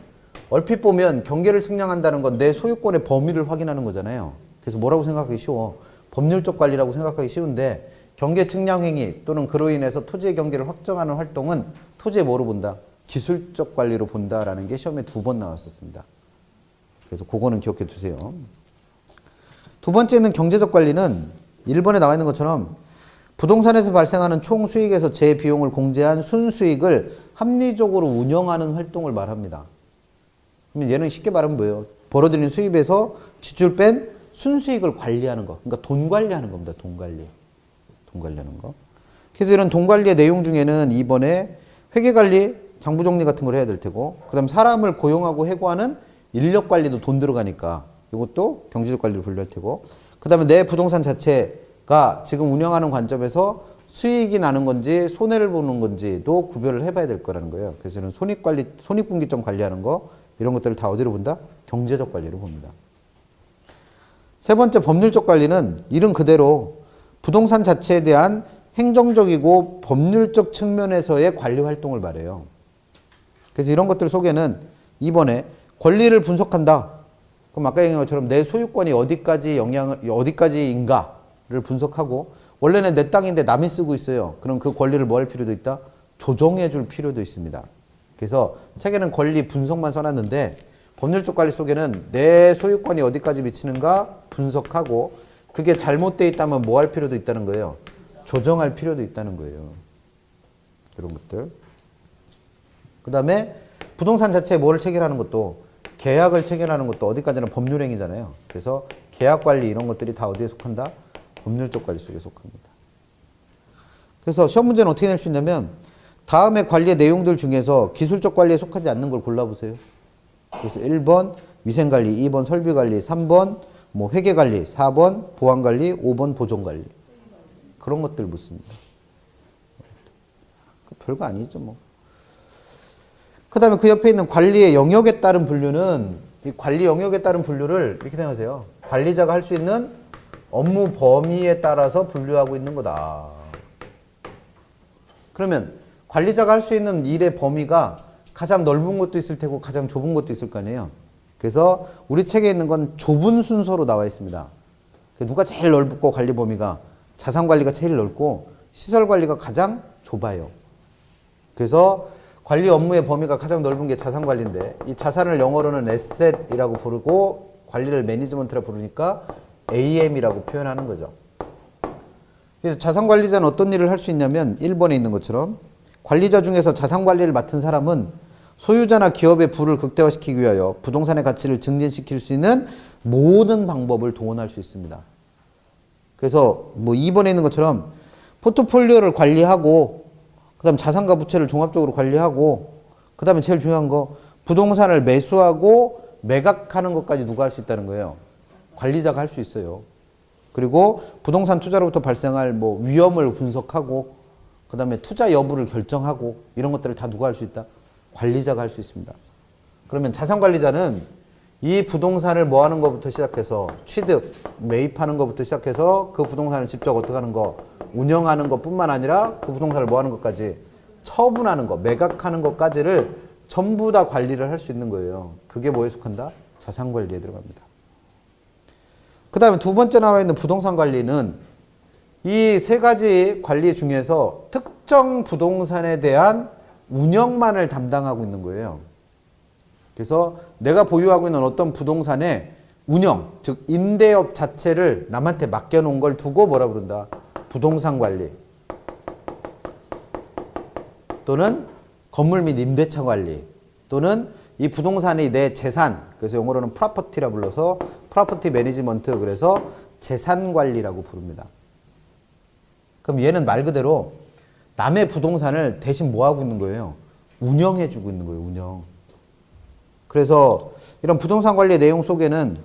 얼핏 보면 경계를 측량한다는 건 내 소유권의 범위를 확인하는 거잖아요. 그래서 뭐라고 생각하기 쉬워? 법률적 관리라고 생각하기 쉬운데 경계 측량 행위 또는 그로 인해서 토지의 경계를 확정하는 활동은 토지에 뭐로 본다? 기술적 관리로 본다라는 게 시험에 2번 나왔었습니다. 그래서 그거는 기억해 두세요. 두 번째는 경제적 관리는 1번에 나와 있는 것처럼 부동산에서 발생하는 총 수익에서 제 비용을 공제한 순수익을 합리적으로 운영하는 활동을 말합니다. 그러면 얘는 쉽게 말하면 뭐예요? 벌어들인 수입에서 지출 뺀 순수익을 관리하는 거. 그러니까 돈 관리하는 겁니다. 돈 관리. 돈 관리하는 거. 그래서 이런 돈 관리의 내용 중에는 2번에 회계 관리, 장부 정리 같은 걸 해야 될 테고, 그 다음 사람을 고용하고 해고하는 인력 관리도 돈 들어가니까 이것도 경제적 관리로 분류할 테고, 그 다음에 내 부동산 자체가 지금 운영하는 관점에서 수익이 나는 건지 손해를 보는 건지도 구별을 해봐야 될 거라는 거예요. 그래서 저는 손익관리, 손익분기점 관리하는 거 이런 것들을 다 어디로 본다? 경제적 관리로 봅니다. 세 번째 법률적 관리는 이름 그대로 부동산 자체에 대한 행정적이고 법률적 측면에서의 관리 활동을 말해요. 그래서 이런 것들 속에는 2번에 권리를 분석한다. 그럼 아까 얘기한 것처럼 내 소유권이 어디까지인가를 분석하고 원래는 내 땅인데 남이 쓰고 있어요. 그럼 그 권리를 뭐 할 필요도 있다? 조정해 줄 필요도 있습니다. 그래서 책에는 권리 분석만 써놨는데 법률적 관리 속에는 내 소유권이 어디까지 미치는가 분석하고 그게 잘못되어 있다면 뭐 할 필요도 있다는 거예요. 조정할 필요도 있다는 거예요. 이런 것들. 그 다음에 부동산 자체에 뭐를 체결하는 것도 계약을 체결하는 것도 어디까지나 법률행위잖아요. 그래서 계약관리 이런 것들이 다 어디에 속한다? 법률적 관리 속에 속합니다. 그래서 시험 문제는 어떻게 낼 수 있냐면 다음의 관리의 내용들 중에서 기술적 관리에 속하지 않는 걸 골라보세요. 그래서 1번 위생관리, 2번 설비관리, 3번 뭐 회계관리, 4번 보안관리, 5번 보존관리. 그런 것들 묻습니다. 별거 아니죠 뭐. 그 다음에 그 옆에 있는 관리의 영역에 따른 분류는 이 관리 영역에 따른 분류를 이렇게 생각하세요. 관리자가 할 수 있는 업무 범위에 따라서 분류하고 있는 거다. 그러면 관리자가 할 수 있는 일의 범위가 가장 넓은 것도 있을 테고 가장 좁은 것도 있을 거 아니에요. 그래서 우리 책에 있는 건 좁은 순서로 나와 있습니다. 누가 제일 넓고 관리 범위가 자산관리가 제일 넓고 시설관리가 가장 좁아요. 그래서 관리 업무의 범위가 가장 넓은 게 자산관리인데 이 자산을 영어로는 에셋이라고 부르고 관리를 매니지먼트라고 부르니까 AM이라고 표현하는 거죠. 그래서 자산관리자는 어떤 일을 할 수 있냐면 1번에 있는 것처럼 관리자 중에서 자산관리를 맡은 사람은 소유자나 기업의 부를 극대화시키기 위하여 부동산의 가치를 증진시킬 수 있는 모든 방법을 동원할 수 있습니다. 그래서 뭐 2번에 있는 것처럼 포트폴리오를 관리하고 그다음 자산과 부채를 종합적으로 관리하고 그다음에 제일 중요한 거 부동산을 매수하고 매각하는 것까지 누가 할 수 있다는 거예요. 관리자가 할 수 있어요. 그리고 부동산 투자로부터 발생할 뭐 위험을 분석하고 그다음에 투자 여부를 결정하고 이런 것들을 다 누가 할 수 있다? 관리자가 할 수 있습니다. 그러면 자산관리자는 이 부동산을 뭐 하는 것부터 시작해서 취득, 매입하는 것부터 시작해서 그 부동산을 직접 어떻게 하는 거, 운영하는 것뿐만 아니라 그 부동산을 뭐 하는 것까지 처분하는 것, 매각하는 것까지를 전부 다 관리를 할 수 있는 거예요. 그게 뭐에 속한다? 자산관리에 들어갑니다. 그 다음에 두 번째 나와 있는 부동산 관리는 이 세 가지 관리 중에서 특정 부동산에 대한 운영만을 담당하고 있는 거예요. 그래서 내가 보유하고 있는 어떤 부동산의 운영, 즉 임대업 자체를 남한테 맡겨놓은 걸 두고 뭐라 부른다? 부동산 관리 또는 건물 및 임대차 관리 또는 이 부동산이 내 재산, 그래서 영어로는 프로퍼티라 불러서 프로퍼티 매니지먼트, 그래서 재산 관리라고 부릅니다. 그럼 얘는 말 그대로 남의 부동산을 대신 뭐 하고 있는 거예요? 운영해 주고 있는 거예요, 운영. 그래서 이런 부동산 관리의 내용 속에는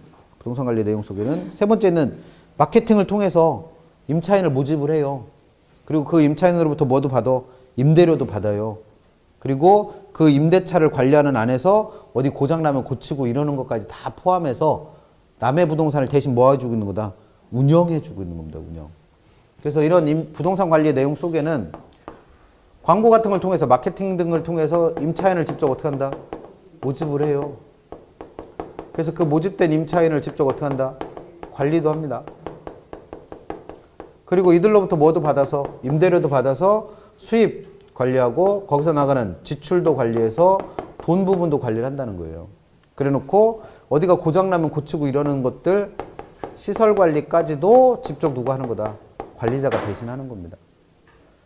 세 번째는 마케팅을 통해서 임차인을 모집을 해요. 그리고 그 임차인으로부터 뭐도 받아? 임대료도 받아요. 그리고 그 임대차를 관리하는 안에서 어디 고장나면 고치고 이러는 것까지 다 포함해서 남의 부동산을 대신 뭐 해주고 있는 거다? 운영해주고 있는 겁니다, 운영. 그래서 이런 부동산 관리의 내용 속에는 광고 같은 걸 통해서 마케팅 등을 통해서 임차인을 직접 어떻게 한다? 모집을 해요. 그래서 그 모집된 임차인을 직접 어떻게 한다? 관리도 합니다. 그리고 이들로부터 뭐도 받아서 임대료도 받아서 수입 관리하고 거기서 나가는 지출도 관리해서 돈 부분도 관리를 한다는 거예요. 그래 놓고 어디가 고장나면 고치고 이러는 것들 시설 관리까지도 직접 누가 하는 거다? 관리자가 대신하는 겁니다.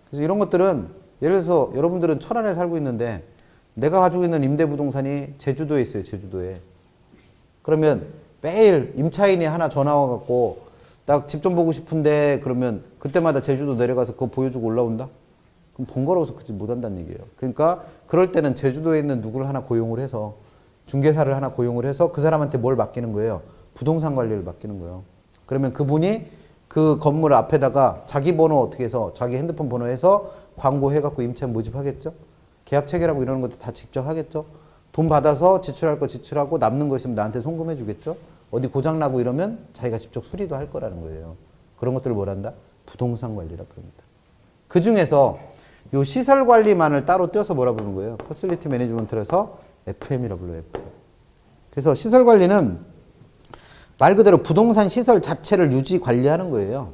그래서 이런 것들은 예를 들어서 여러분들은 천안에 살고 있는데 내가 가지고 있는 임대부동산이 제주도에 있어요. 제주도에. 그러면 매일 임차인이 하나 전화 와갖고 딱 집 좀 보고 싶은데 그러면 그때마다 제주도 내려가서 그거 보여주고 올라온다? 그럼 번거로워서 그 집 못한다는 얘기예요. 그러니까 그럴 때는 제주도에 있는 누구를 하나 고용을 해서 중개사를 하나 고용을 해서 그 사람한테 뭘 맡기는 거예요? 부동산 관리를 맡기는 거예요. 그러면 그분이 그 건물 앞에다가 자기 번호 어떻게 해서 자기 핸드폰 번호 해서 광고해갖고 임차인 모집하겠죠? 계약 체결하고 이러는 것도 다 직접 하겠죠? 돈 받아서 지출할 거 지출하고 남는 거 있으면 나한테 송금해 주겠죠? 어디 고장나고 이러면 자기가 직접 수리도 할 거라는 거예요. 그런 것들을 뭐란다? 부동산 관리라 부릅니다. 그 중에서 요 시설 관리만을 따로 떼어서 뭐라 부르는 거예요? 퍼실리티 매니지먼트라서 FM이라 불러요. FM. 그래서 시설 관리는 말 그대로 부동산 시설 자체를 유지 관리하는 거예요.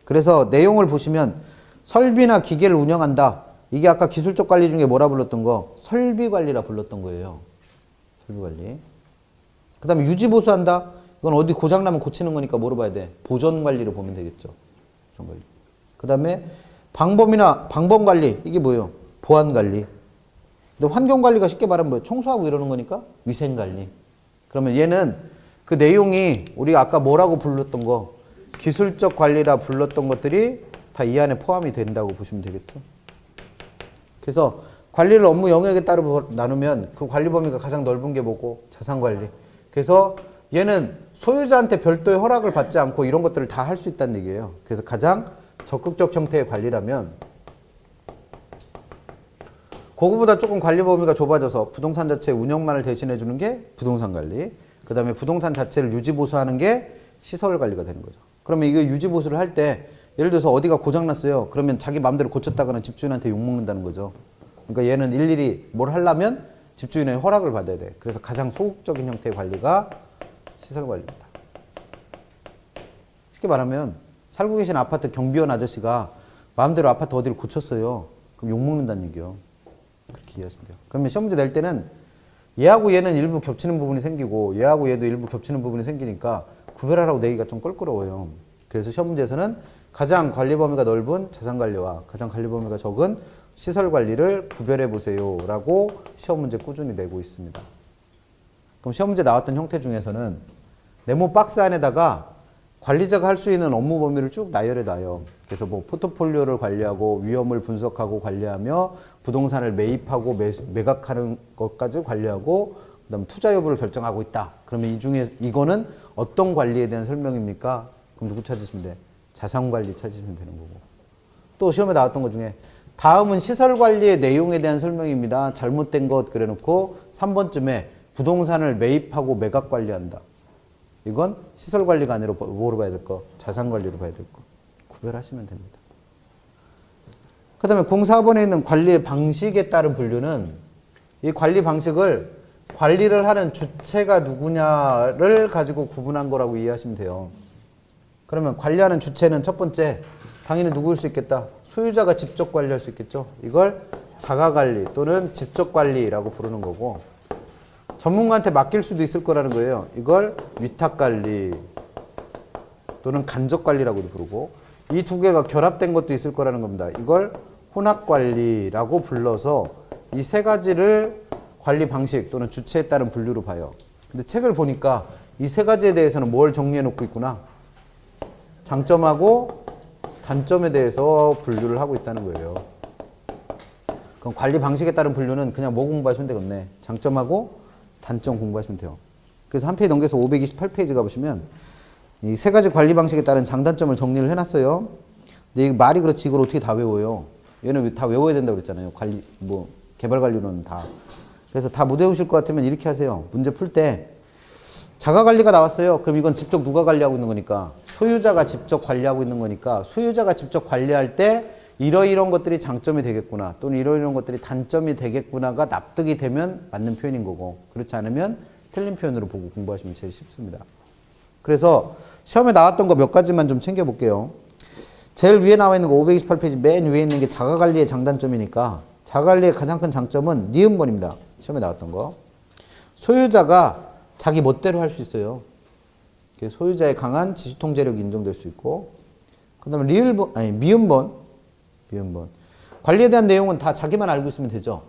그래서 내용을 보시면 설비나 기계를 운영한다. 이게 아까 기술적 관리 중에 뭐라 불렀던 거? 설비 관리라 불렀던 거예요. 설비 관리. 그 다음에 유지 보수한다. 이건 어디 고장나면 고치는 거니까 뭐로 봐야 돼? 보존 관리로 보면 되겠죠. 보존 관리. 그 다음에 방범 관리. 이게 뭐예요? 보안 관리. 근데 환경 관리가 쉽게 말하면 뭐예요? 청소하고 이러는 거니까 위생 관리. 그러면 얘는 그 내용이 우리가 아까 뭐라고 불렀던 거? 기술적 관리라 불렀던 것들이 다 이 안에 포함이 된다고 보시면 되겠죠. 그래서 관리를 업무 영역에 따로 나누면 그 관리 범위가 가장 넓은 게 뭐고? 자산관리. 그래서 얘는 소유자한테 별도의 허락을 받지 않고 이런 것들을 다 할 수 있다는 얘기예요. 그래서 가장 적극적 형태의 관리라면 그거보다 조금 관리 범위가 좁아져서 부동산 자체 운영만을 대신해 주는 게 부동산 관리. 그 다음에 부동산 자체를 유지 보수하는 게 시설 관리가 되는 거죠. 그러면 이거 유지 보수를 할 때 예를 들어서 어디가 고장났어요. 그러면 자기 마음대로 고쳤다가는 집주인한테 욕먹는다는 거죠. 그러니까 얘는 일일이 뭘 하려면 집주인의 허락을 받아야 돼. 그래서 가장 소극적인 형태의 관리가 시설 관리입니다. 쉽게 말하면 살고 계신 아파트 경비원 아저씨가 마음대로 아파트 어디를 고쳤어요. 그럼 욕먹는다는 얘기예요. 그렇게 이해하시면 돼요. 그러면 시험 문제 낼 때는 얘하고 얘는 일부 겹치는 부분이 생기고 얘하고 얘도 일부 겹치는 부분이 생기니까 구별하라고 내기가 좀 껄끄러워요. 그래서 시험 문제에서는 가장 관리 범위가 넓은 자산 관리와 가장 관리 범위가 적은 시설 관리를 구별해 보세요 라고 시험 문제 꾸준히 내고 있습니다. 그럼 시험 문제 나왔던 형태 중에서는 네모 박스 안에다가 관리자가 할 수 있는 업무 범위를 쭉 나열해 놔요. 그래서 뭐 포트폴리오를 관리하고 위험을 분석하고 관리하며 부동산을 매입하고 매각하는 것까지 관리하고 그다음 투자 여부를 결정하고 있다. 그러면 이 중에 이거는 어떤 관리에 대한 설명입니까? 그럼 누구 찾으시면 돼? 자산 관리 찾으시면 되는 거고. 또 시험에 나왔던 것 중에 다음은 시설 관리의 내용에 대한 설명입니다. 잘못된 것 그래 놓고 3번쯤에 부동산을 매입하고 매각 관리한다. 이건 시설 관리가 아니라 뭐로 봐야 될 거? 자산 관리로 봐야 될 거. 구별하시면 됩니다. 그 다음에 04번에 있는 관리의 방식에 따른 분류는 이 관리 방식을 관리를 하는 주체가 누구냐를 가지고 구분한 거라고 이해하시면 돼요. 그러면 관리하는 주체는 첫 번째, 당연히 누구일 수 있겠다? 소유자가 직접 관리할 수 있겠죠. 이걸 자가관리 또는 직접관리라고 부르는 거고, 전문가한테 맡길 수도 있을 거라는 거예요. 이걸 위탁관리 또는 간접관리라고도 부르고, 이 두 개가 결합된 것도 있을 거라는 겁니다. 이걸 혼합관리라고 불러서 이 세 가지를 관리 방식 또는 주체에 따른 분류로 봐요. 근데 책을 보니까 이 세 가지에 대해서는 뭘 정리해 놓고 있구나? 장점하고 단점에 대해서 분류를 하고 있다는 거예요. 그럼 관리 방식에 따른 분류는 그냥 뭐 공부하시면 되겠네. 장점하고 단점 공부하시면 돼요. 그래서 한 페이지 넘겨서 528페이지 가보시면 이 세 가지 관리 방식에 따른 장단점을 정리를 해놨어요. 근데 이 말이 그렇지 이걸 어떻게 다 외워요? 얘는 다 외워야 된다고 그랬잖아요. 관리, 뭐 개발 관리론 다. 그래서 다 못 외우실 것 같으면 이렇게 하세요. 문제 풀 때 자가관리가 나왔어요. 그럼 이건 직접 누가 관리하고 있는 거니까? 소유자가 직접 관리하고 있는 거니까 소유자가 직접 관리할 때 이러이러한 것들이 장점이 되겠구나 또는 이러이러한 것들이 단점이 되겠구나가 납득이 되면 맞는 표현인 거고, 그렇지 않으면 틀린 표현으로 보고 공부하시면 제일 쉽습니다. 그래서 시험에 나왔던 거 몇 가지만 좀 챙겨볼게요. 제일 위에 나와 있는 거 528페이지 맨 위에 있는 게 자가관리의 장단점이니까 자가관리의 가장 큰 장점은 니은번입니다. 시험에 나왔던 거. 소유자가 자기 멋대로 할 수 있어요. 소유자의 강한 지시통제력이 인정될 수 있고, 그 다음에 미음번. 관리에 대한 내용은 다 자기만 알고 있으면 되죠.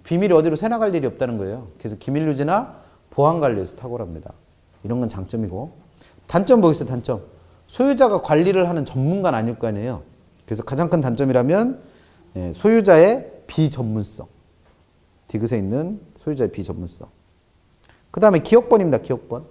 비밀이 어디로 새나갈 일이 없다는 거예요. 그래서 기밀유지나 보안관리에서 탁월합니다. 이런 건 장점이고, 단점 뭐겠어요? 단점. 소유자가 관리를 하는 전문가는 아닐 거 아니에요. 그래서 가장 큰 단점이라면 소유자의 비전문성. 디귿에 있는 소유자의 비전문성. 그 다음에 기억번입니다. 기억번.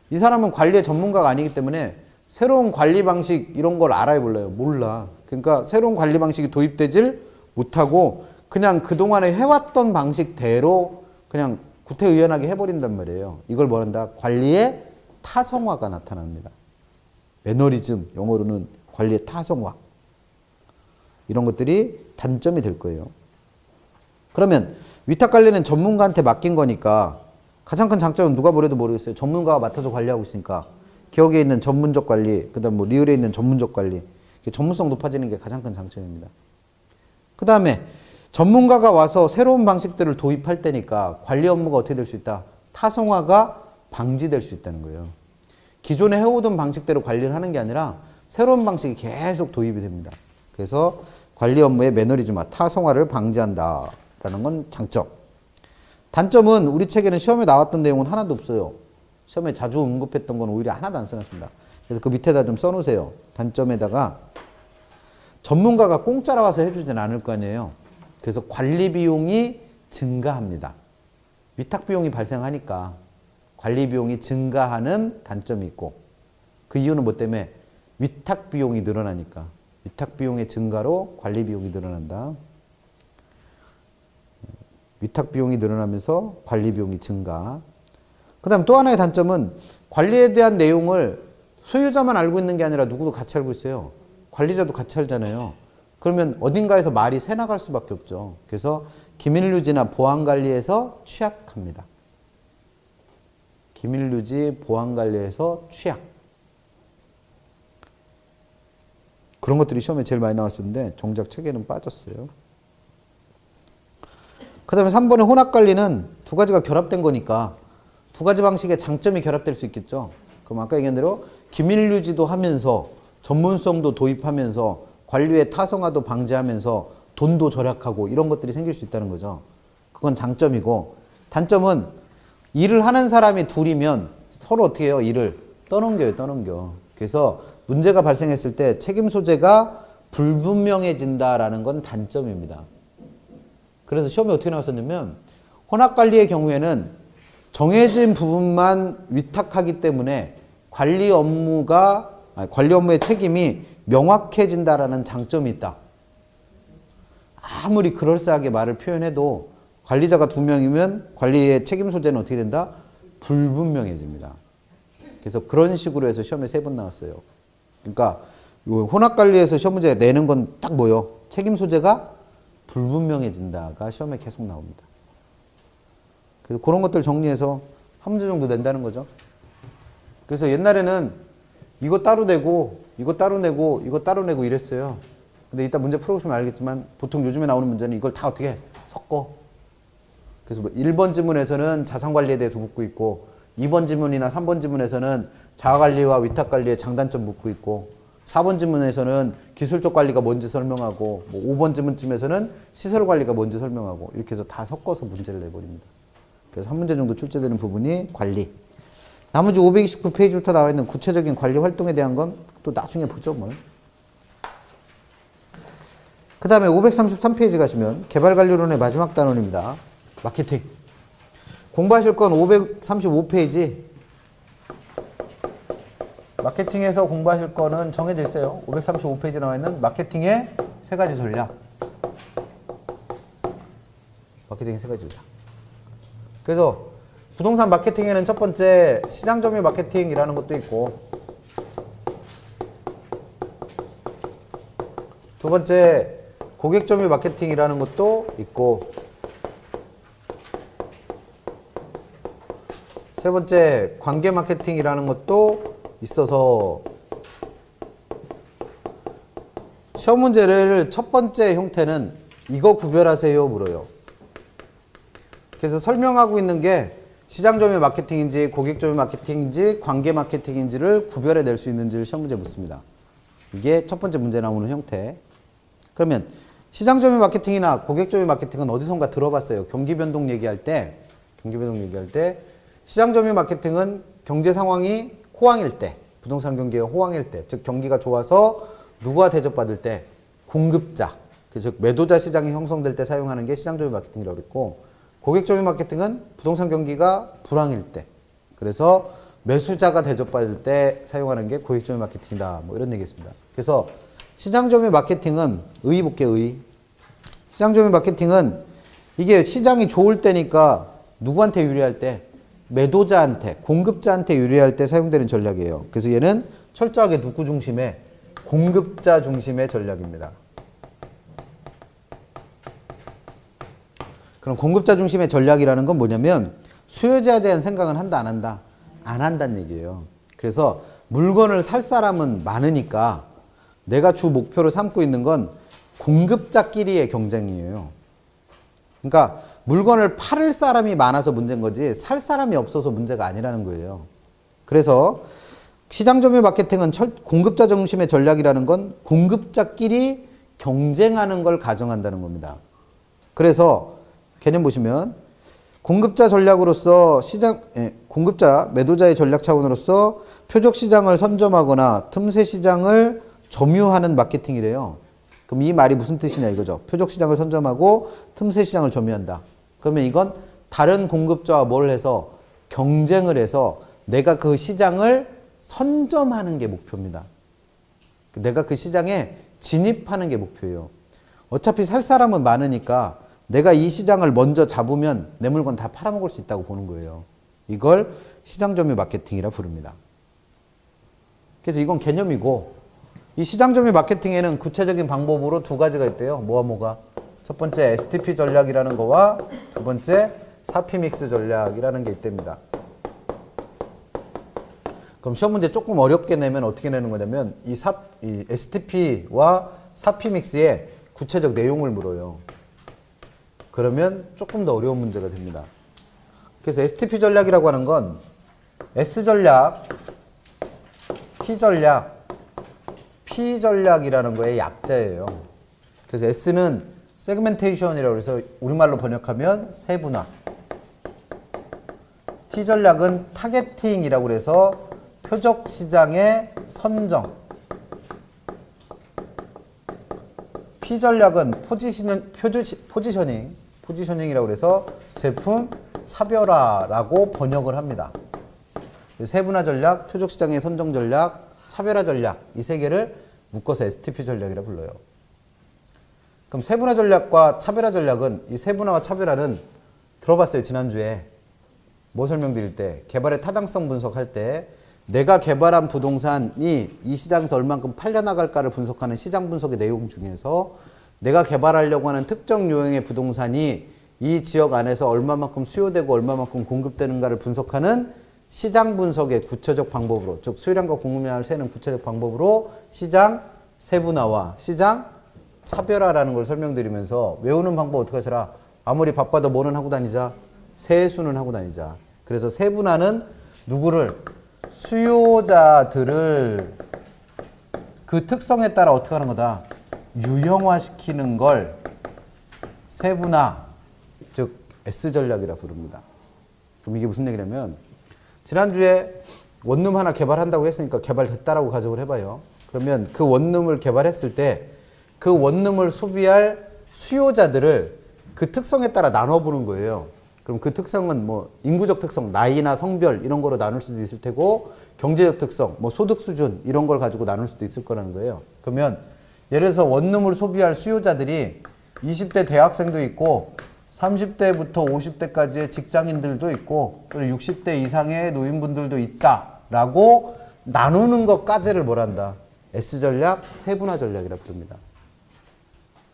이 사람은 관리의 전문가가 아니기 때문에 새로운 관리 방식 이런 걸 알아야 몰라요. 몰라. 그러니까 새로운 관리 방식이 도입되질 못하고 그냥 그동안에 해왔던 방식대로 그냥 구태의연하게 해버린단 말이에요. 이걸 뭐 한다? 관리의 타성화가 나타납니다. 매너리즘, 영어로는 관리의 타성화. 이런 것들이 단점이 될 거예요. 그러면 위탁관리는 전문가한테 맡긴 거니까 가장 큰 장점은 누가 뭐래도 모르겠어요. 전문가가 맡아서 관리하고 있으니까. 기억에 있는 전문적 관리, 그 다음 뭐 리을에 있는 전문적 관리. 전문성 높아지는 게 가장 큰 장점입니다. 그 다음에 전문가가 와서 새로운 방식들을 도입할 때니까 관리 업무가 어떻게 될 수 있다? 타성화가 방지될 수 있다는 거예요. 기존에 해오던 방식대로 관리를 하는 게 아니라 새로운 방식이 계속 도입이 됩니다. 그래서 관리 업무의 매너리즘화, 타성화를 방지한다라는 건 장점. 단점은 우리 책에는 시험에 나왔던 내용은 하나도 없어요. 시험에 자주 언급했던 건 오히려 하나도 안 써놨습니다. 그래서 그 밑에다 좀 써놓으세요. 단점에다가 전문가가 공짜로 와서 해주진 않을 거 아니에요. 그래서 관리 비용이 증가합니다. 위탁 비용이 발생하니까 관리 비용이 증가하는 단점이 있고, 그 이유는 뭐 때문에? 위탁 비용이 늘어나니까. 위탁 비용의 증가로 관리 비용이 늘어난다. 위탁 비용이 늘어나면서 관리 비용이 증가. 그 다음 또 하나의 단점은 관리에 대한 내용을 소유자만 알고 있는 게 아니라 누구도 같이 알고 있어요. 관리자도 같이 알잖아요. 그러면 어딘가에서 말이 새나갈 수밖에 없죠. 그래서 기밀유지나 보안관리에서 취약합니다. 기밀유지, 보안관리에서 취약. 그런 것들이 시험에 제일 많이 나왔었는데 정작 책에는 빠졌어요. 그 다음에 3번의 혼합관리는 두 가지가 결합된 거니까 두 가지 방식의 장점이 결합될 수 있겠죠. 그럼 아까 얘기한 대로 기밀 유지도 하면서 전문성도 도입하면서 관리의 타성화도 방지하면서 돈도 절약하고 이런 것들이 생길 수 있다는 거죠. 그건 장점이고, 단점은 일을 하는 사람이 둘이면 서로 어떻게 해요? 일을 떠넘겨. 그래서 문제가 발생했을 때 책임 소재가 불분명해진다라는 건 단점입니다. 그래서 시험에 어떻게 나왔었냐면, 혼합관리의 경우에는 정해진 부분만 위탁하기 때문에 관리 업무의 책임이 명확해진다라는 장점이 있다. 아무리 그럴싸하게 말을 표현해도 관리자가 2명이면 관리의 책임 소재는 어떻게 된다? 불분명해집니다. 그래서 그런 식으로 해서 시험에 3번 나왔어요. 그러니까 혼합관리에서 시험 문제 내는 건 딱 뭐요? 책임 소재가 불분명해진다가 시험에 계속 나옵니다. 그래서 그런 것들 정리해서 한 문제 정도 낸다는 거죠. 그래서 옛날에는 이거 따로 내고 이거 따로 내고 이거 따로 내고 이랬어요. 근데 이따 문제 풀어보시면 알겠지만 보통 요즘에 나오는 문제는 이걸 다 어떻게 해? 섞어. 그래서 뭐 1번 지문에서는 자산관리에 대해서 묻고 있고 2번 지문이나 3번 지문에서는 자가관리와 위탁관리의 장단점 묻고 있고 4번 지문에서는 기술적 관리가 뭔지 설명하고 뭐 5번 지문쯤에서는 시설관리가 뭔지 설명하고 이렇게 해서 다 섞어서 문제를 내버립니다. 그래서 한 문제 정도 출제되는 부분이 관리. 나머지 529페이지부터 나와 있는 구체적인 관리 활동에 대한 건 또 나중에 보죠, 뭐. 그 다음에 533페이지 가시면 개발관리론의 마지막 단원입니다. 마케팅. 공부하실 건 535페이지. 마케팅에서 공부하실 거는 정해져 있어요. 535페이지 나와 있는 마케팅의 3가지 전략. 마케팅의 3가지 전략. 그래서 부동산 마케팅에는 첫 번째 시장 점유 마케팅이라는 것도 있고, 두 번째 고객 점유 마케팅이라는 것도 있고, 세 번째 관계 마케팅이라는 것도 있어서 시험 문제를 첫 번째 형태는 이거 구별하세요 물어요. 그래서 설명하고 있는 게 시장 점유 마케팅인지 고객 점유 마케팅인지 관계 마케팅인지를 구별해 낼 수 있는지를 시험 문제 묻습니다. 이게 첫 번째 문제 나오는 형태. 그러면 시장 점유 마케팅이나 고객 점유 마케팅은 어디선가 들어봤어요. 경기 변동 얘기할 때 시장 점유 마케팅은 경제 상황이 호황일 때, 부동산 경기가 호황일 때, 즉 경기가 좋아서 누가 대접받을 때 공급자, 즉 매도자 시장이 형성될 때 사용하는 게 시장 점유 마케팅이라고 했고, 고객 점유 마케팅은 부동산 경기가 불황일 때, 그래서 매수자가 대접받을 때 사용하는 게 고객 점유 마케팅이다. 뭐 이런 얘기했습니다. 그래서 시장 점유 마케팅은 의 볼게요. 시장 점유 마케팅은 이게 시장이 좋을 때니까 누구한테 유리할 때? 매도자한테, 공급자한테 유리할 때 사용되는 전략이에요. 그래서 얘는 철저하게 누구 중심의? 공급자 중심의 전략입니다. 그럼 공급자 중심의 전략이라는 건 뭐냐면 수요자에 대한 생각은 한다, 안 한다? 안 한다는 얘기예요. 그래서 물건을 살 사람은 많으니까 내가 주 목표로 삼고 있는 건 공급자끼리의 경쟁이에요. 그러니까 물건을 팔을 사람이 많아서 문제인 거지 살 사람이 없어서 문제가 아니라는 거예요. 그래서 시장 점유 마케팅은 공급자 중심의 전략이라는 건 공급자끼리 경쟁하는 걸 가정한다는 겁니다. 그래서 개념 보시면 공급자 전략으로서 공급자, 매도자의 전략 차원으로서 표적 시장을 선점하거나 틈새 시장을 점유하는 마케팅이래요. 그럼 이 말이 무슨 뜻이냐 이거죠. 표적 시장을 선점하고 틈새 시장을 점유한다. 그러면 이건 다른 공급자와 뭘 해서 경쟁을 해서 내가 그 시장을 선점하는 게 목표입니다. 내가 그 시장에 진입하는 게 목표예요. 어차피 살 사람은 많으니까 내가 이 시장을 먼저 잡으면 내 물건 다 팔아먹을 수 있다고 보는 거예요. 이걸 시장 점유 마케팅이라 부릅니다. 그래서 이건 개념이고, 이 시장 점유 마케팅에는 구체적인 방법으로 2가지가 있대요. 뭐가? 첫 번째 STP 전략이라는 거와 두 번째 사피 믹스 전략이라는 게 있답니다. 그럼 시험 문제 조금 어렵게 내면 어떻게 내는 거냐면 이 STP와 사피 믹스의 구체적 내용을 물어요. 그러면 조금 더 어려운 문제가 됩니다. 그래서 STP 전략이라고 하는 건 S 전략, T 전략, P 전략이라는 거의 약자예요. 그래서 S는 세그멘테이션이라고 해서 우리말로 번역하면 세분화. T 전략은 타겟팅이라고 해서 표적 시장의 선정. P 전략은 포지셔닝이라고 해서 제품 차별화라고 번역을 합니다. 세분화 전략, 표적 시장의 선정 전략, 차별화 전략 이 세 개를 묶어서 STP 전략이라 불러요. 그럼 세분화 전략과 차별화 전략은 이 세분화와 차별화는 들어봤어요. 지난주에 뭐 설명드릴 때 개발의 타당성 분석할 때 내가 개발한 부동산이 이 시장에서 얼만큼 팔려나갈까를 분석하는 시장 분석의 내용 중에서 내가 개발하려고 하는 특정 유형의 부동산이 이 지역 안에서 얼마만큼 수요되고 얼마만큼 공급되는가를 분석하는 시장 분석의 구체적 방법으로, 즉 수요량과 공급량을 세는 구체적 방법으로 시장 세분화와 시장 차별화라는 걸 설명드리면서 외우는 방법 어떻게 하시라? 아무리 바빠도 뭐는 하고 다니자? 세수는 하고 다니자. 그래서 세분화는 누구를? 수요자들을 그 특성에 따라 어떻게 하는 거다? 유형화시키는 걸 세분화, 즉 S전략이라 부릅니다. 그럼 이게 무슨 얘기냐면 지난주에 원룸 하나 개발한다고 했으니까 개발됐다라고 가정을 해봐요. 그러면 그 원룸을 개발했을 때 그 원룸을 소비할 수요자들을 그 특성에 따라 나눠보는 거예요. 그럼 그 특성은 뭐 인구적 특성, 나이나 성별 이런 거로 나눌 수도 있을 테고 경제적 특성, 뭐 소득 수준 이런 걸 가지고 나눌 수도 있을 거라는 거예요. 그러면 예를 들어서 원룸을 소비할 수요자들이 20대 대학생도 있고 30대부터 50대까지의 직장인들도 있고 그리고 60대 이상의 노인분들도 있다라고 나누는 것까지를 뭐란다? S전략, 세분화 전략이라 부릅니다.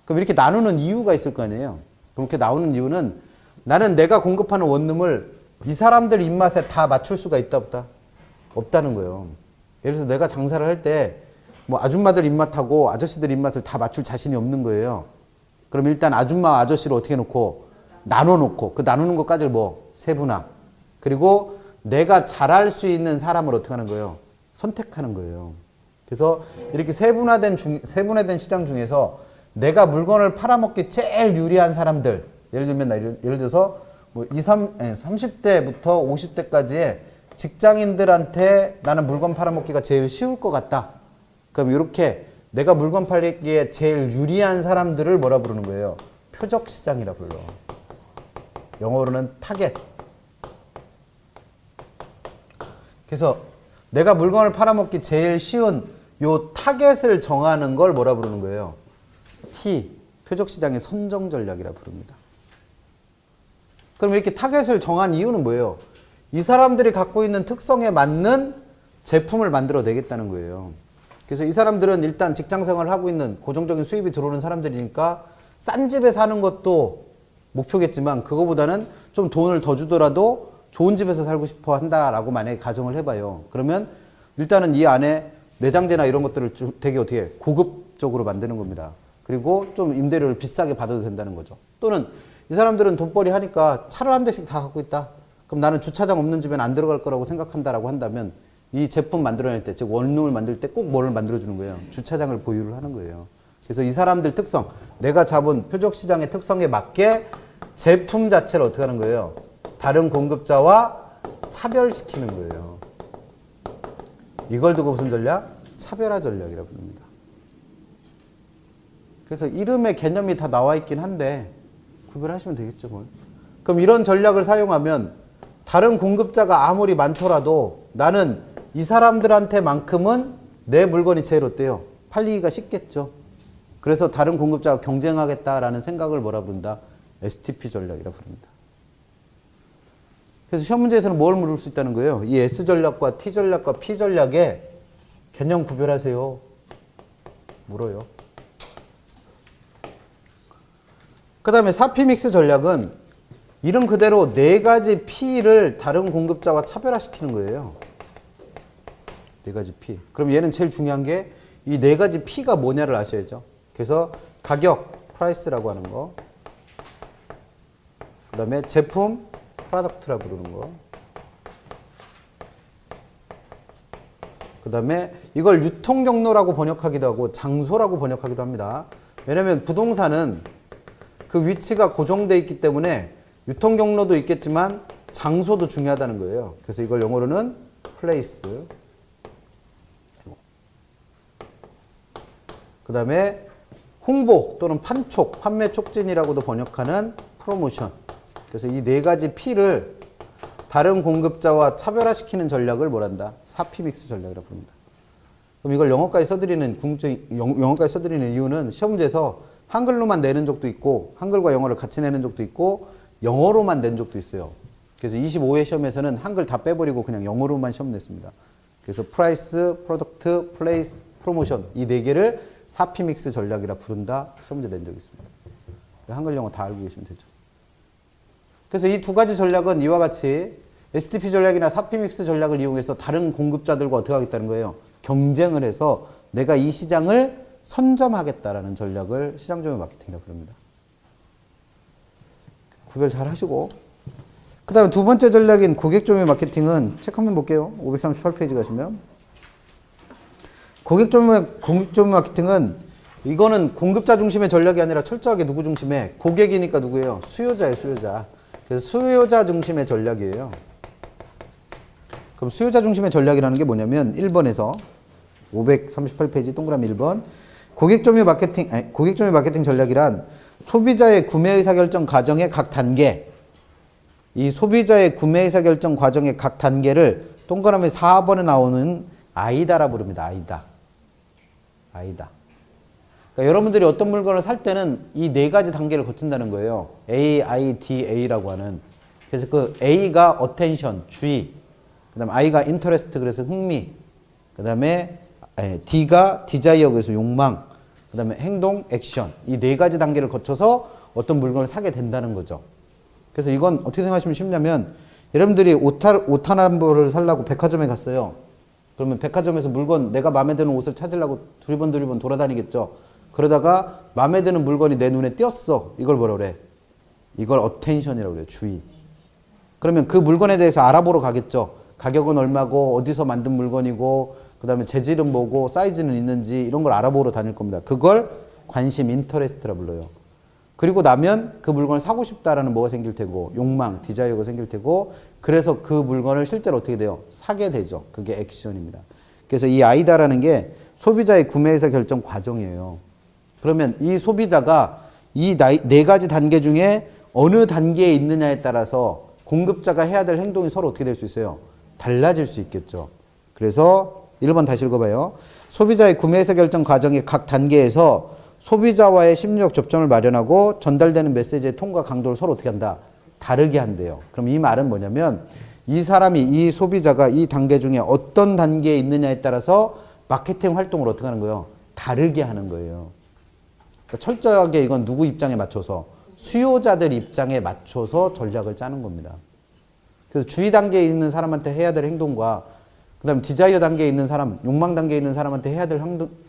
그럼 이렇게 나누는 이유가 있을 거 아니에요. 그렇게 나오는 이유는 나는 내가 공급하는 원룸을 이 사람들 입맛에 다 맞출 수가 있다 없다? 없다는 거예요. 예를 들어서 내가 장사를 할 때 뭐 아줌마들 입맛하고 아저씨들 입맛을 다 맞출 자신이 없는 거예요. 그럼 일단 아줌마 아저씨를 어떻게 놓고 나눠놓고 그 나누는 것까지를 뭐 세분화. 그리고 내가 잘할 수 있는 사람을 어떻게 하는 거예요? 선택하는 거예요. 그래서 이렇게 세분화된 시장 중에서 내가 물건을 팔아먹기 제일 유리한 사람들, 예를 들면 예를 들어서 뭐 30대부터 50대까지의 직장인들한테 나는 물건 팔아먹기가 제일 쉬울 것 같다. 그럼 이렇게 내가 물건 팔기에 제일 유리한 사람들을 뭐라 부르는 거예요? 표적 시장이라 불러. 영어로는 타겟. 그래서 내가 물건을 팔아먹기 제일 쉬운 요 타겟을 정하는 걸 뭐라 부르는 거예요? T, 표적 시장의 선정 전략이라 부릅니다. 그럼 이렇게 타겟을 정한 이유는 뭐예요? 이 사람들이 갖고 있는 특성에 맞는 제품을 만들어내겠다는 거예요. 그래서 이 사람들은 일단 직장 생활을 하고 있는 고정적인 수입이 들어오는 사람들이니까 싼 집에 사는 것도 목표겠지만 그거보다는 좀 돈을 더 주더라도 좋은 집에서 살고 싶어 한다라고 만약에 가정을 해봐요. 그러면 일단은 이 안에 내장재나 이런 것들을 좀 되게 어떻게 고급적으로 만드는 겁니다. 그리고 좀 임대료를 비싸게 받아도 된다는 거죠. 또는 이 사람들은 돈벌이 하니까 차를 한 대씩 다 갖고 있다. 그럼 나는 주차장 없는 집엔 안 들어갈 거라고 생각한다라고 한다면 이 제품 만들어낼 때, 즉 원룸을 만들 때 꼭 뭐를 만들어주는 거예요? 주차장을 보유를 하는 거예요. 그래서 이 사람들 특성, 내가 잡은 표적 시장의 특성에 맞게 제품 자체를 어떻게 하는 거예요? 다른 공급자와 차별시키는 거예요. 이걸 두고 무슨 전략? 차별화 전략이라고 부릅니다. 그래서 이름의 개념이 다 나와 있긴 한데 구별하시면 되겠죠, 뭘. 그럼 이런 전략을 사용하면 다른 공급자가 아무리 많더라도 나는 이 사람들한테만큼은 내 물건이 제일 어때요? 팔리기가 쉽겠죠. 그래서 다른 공급자와 경쟁하겠다라는 생각을 뭐라 부른다? STP 전략이라 부릅니다. 그래서 시험 문제에서는 뭘 물을 수 있다는 거예요? 이 S전략과 T전략과 P전략의 개념 구별하세요. 물어요. 그 다음에 4P 믹스 전략은 이름 그대로 네 가지 P를 다른 공급자와 차별화시키는 거예요. 네 가지 P. 그럼 얘는 제일 중요한 게 이 네 가지 P가 뭐냐를 아셔야죠. 그래서 가격, 프라이스라고 하는 거. 그 다음에 제품, 프로덕트라 부르는 거. 그 다음에 이걸 유통 경로라고 번역하기도 하고 장소라고 번역하기도 합니다. 왜냐면 부동산은 그 위치가 고정되어 있기 때문에 유통 경로도 있겠지만 장소도 중요하다는 거예요. 그래서 이걸 영어로는 place. 그 다음에 홍보 또는 판촉, 판매 촉진이라고도 번역하는 프로모션. 그래서 이 네 가지 P를 다른 공급자와 차별화시키는 전략을 뭐란다? 4P 믹스 전략이라고 부릅니다. 그럼 이걸 영어까지 써드리는 영어까지 써드리는 이유는 시험 문제에서 한글로만 내는 적도 있고 한글과 영어를 같이 내는 적도 있고 영어로만 낸 적도 있어요. 그래서 25회 시험에서는 한글 다 빼버리고 그냥 영어로만 시험 냈습니다. 그래서 프라이스, 프로덕트, 플레이스, 프로모션 이 네 개를 4P 믹스 전략이라 부른다. 시험 문제 낸 적이 있습니다. 한글 영어 다 알고 계시면 되죠. 그래서 이 두 가지 전략은 이와 같이 SDP 전략이나 4P 믹스 전략을 이용해서 다른 공급자들과 어떻게 하겠다는 거예요? 경쟁을 해서 내가 이 시장을 선점하겠다라는 전략을 시장조명 마케팅이라고 부릅니다. 구별 잘 하시고. 그 다음에 두 번째 전략인 고객조명 마케팅은 책 한번 볼게요. 538페이지 가시면. 고객조명 마케팅은 이거는 공급자 중심의 전략이 아니라 철저하게 누구 중심의? 고객이니까 누구예요? 수요자예요, 수요자. 그래서 수요자 중심의 전략이에요. 그럼 수요자 중심의 전략이라는 게 뭐냐면 1번에서 538페이지 동그라미 1번 고객조명 마케팅 전략이란 소비자의 구매 의사결정 과정의 각 단계 이 소비자의 구매 의사결정 과정의 각 단계를 동그라미 4번에 나오는 아이다라 부릅니다. 아이다. 그러니까 여러분들이 어떤 물건을 살 때는 이 네 가지 단계를 거친다는 거예요. A, I, D, A라고 하는. 그래서 그 A가 attention, 주의. 그 다음에 I가 interest, 그래서 흥미. 그 다음에 D가 desire, 그래서 욕망. 그 다음에 행동, 액션. 이 네 가지 단계를 거쳐서 어떤 물건을 사게 된다는 거죠. 그래서 이건 어떻게 생각하시면 쉽냐면 여러분들이 옷 한 벌을 사려고 백화점에 갔어요. 그러면 백화점에서 물건 내가 마음에 드는 옷을 찾으려고 두리번 돌아다니겠죠. 그러다가 마음에 드는 물건이 내 눈에 띄었어. 이걸 뭐라 그래? 이걸 attention이라고 그래요. 주의. 그러면 그 물건에 대해서 알아보러 가겠죠. 가격은 얼마고 어디서 만든 물건이고 그 다음에 재질은 뭐고 사이즈는 있는지 이런 걸 알아보러 다닐 겁니다. 그걸 관심, 인터레스트라 불러요. 그리고 나면 그 물건을 사고 싶다라는 뭐가 생길 테고 욕망, 디자이어가 생길 테고 그래서 그 물건을 실제로 어떻게 돼요? 사게 되죠. 그게 액션입니다. 그래서 이 아이다라는 게 소비자의 구매에서 결정 과정이에요. 그러면 이 소비자가 이 네 가지 단계 중에 어느 단계에 있느냐에 따라서 공급자가 해야 될 행동이 서로 어떻게 될 수 있어요? 달라질 수 있겠죠. 그래서 1번 다시 읽어봐요. 소비자의 구매에서 결정 과정의 각 단계에서 소비자와의 심리적 접점을 마련하고 전달되는 메시지의 톤과 강도를 서로 어떻게 한다? 다르게 한대요. 그럼 이 말은 뭐냐면 이 소비자가 이 단계 중에 어떤 단계에 있느냐에 따라서 마케팅 활동을 어떻게 하는 거예요? 다르게 하는 거예요. 그러니까 철저하게 이건 누구 입장에 맞춰서? 수요자들 입장에 맞춰서 전략을 짜는 겁니다. 그래서 주의 단계에 있는 사람한테 해야 될 행동과 그 다음에 디자이어 단계에 있는 사람, 욕망 단계에 있는 사람한테 해야 될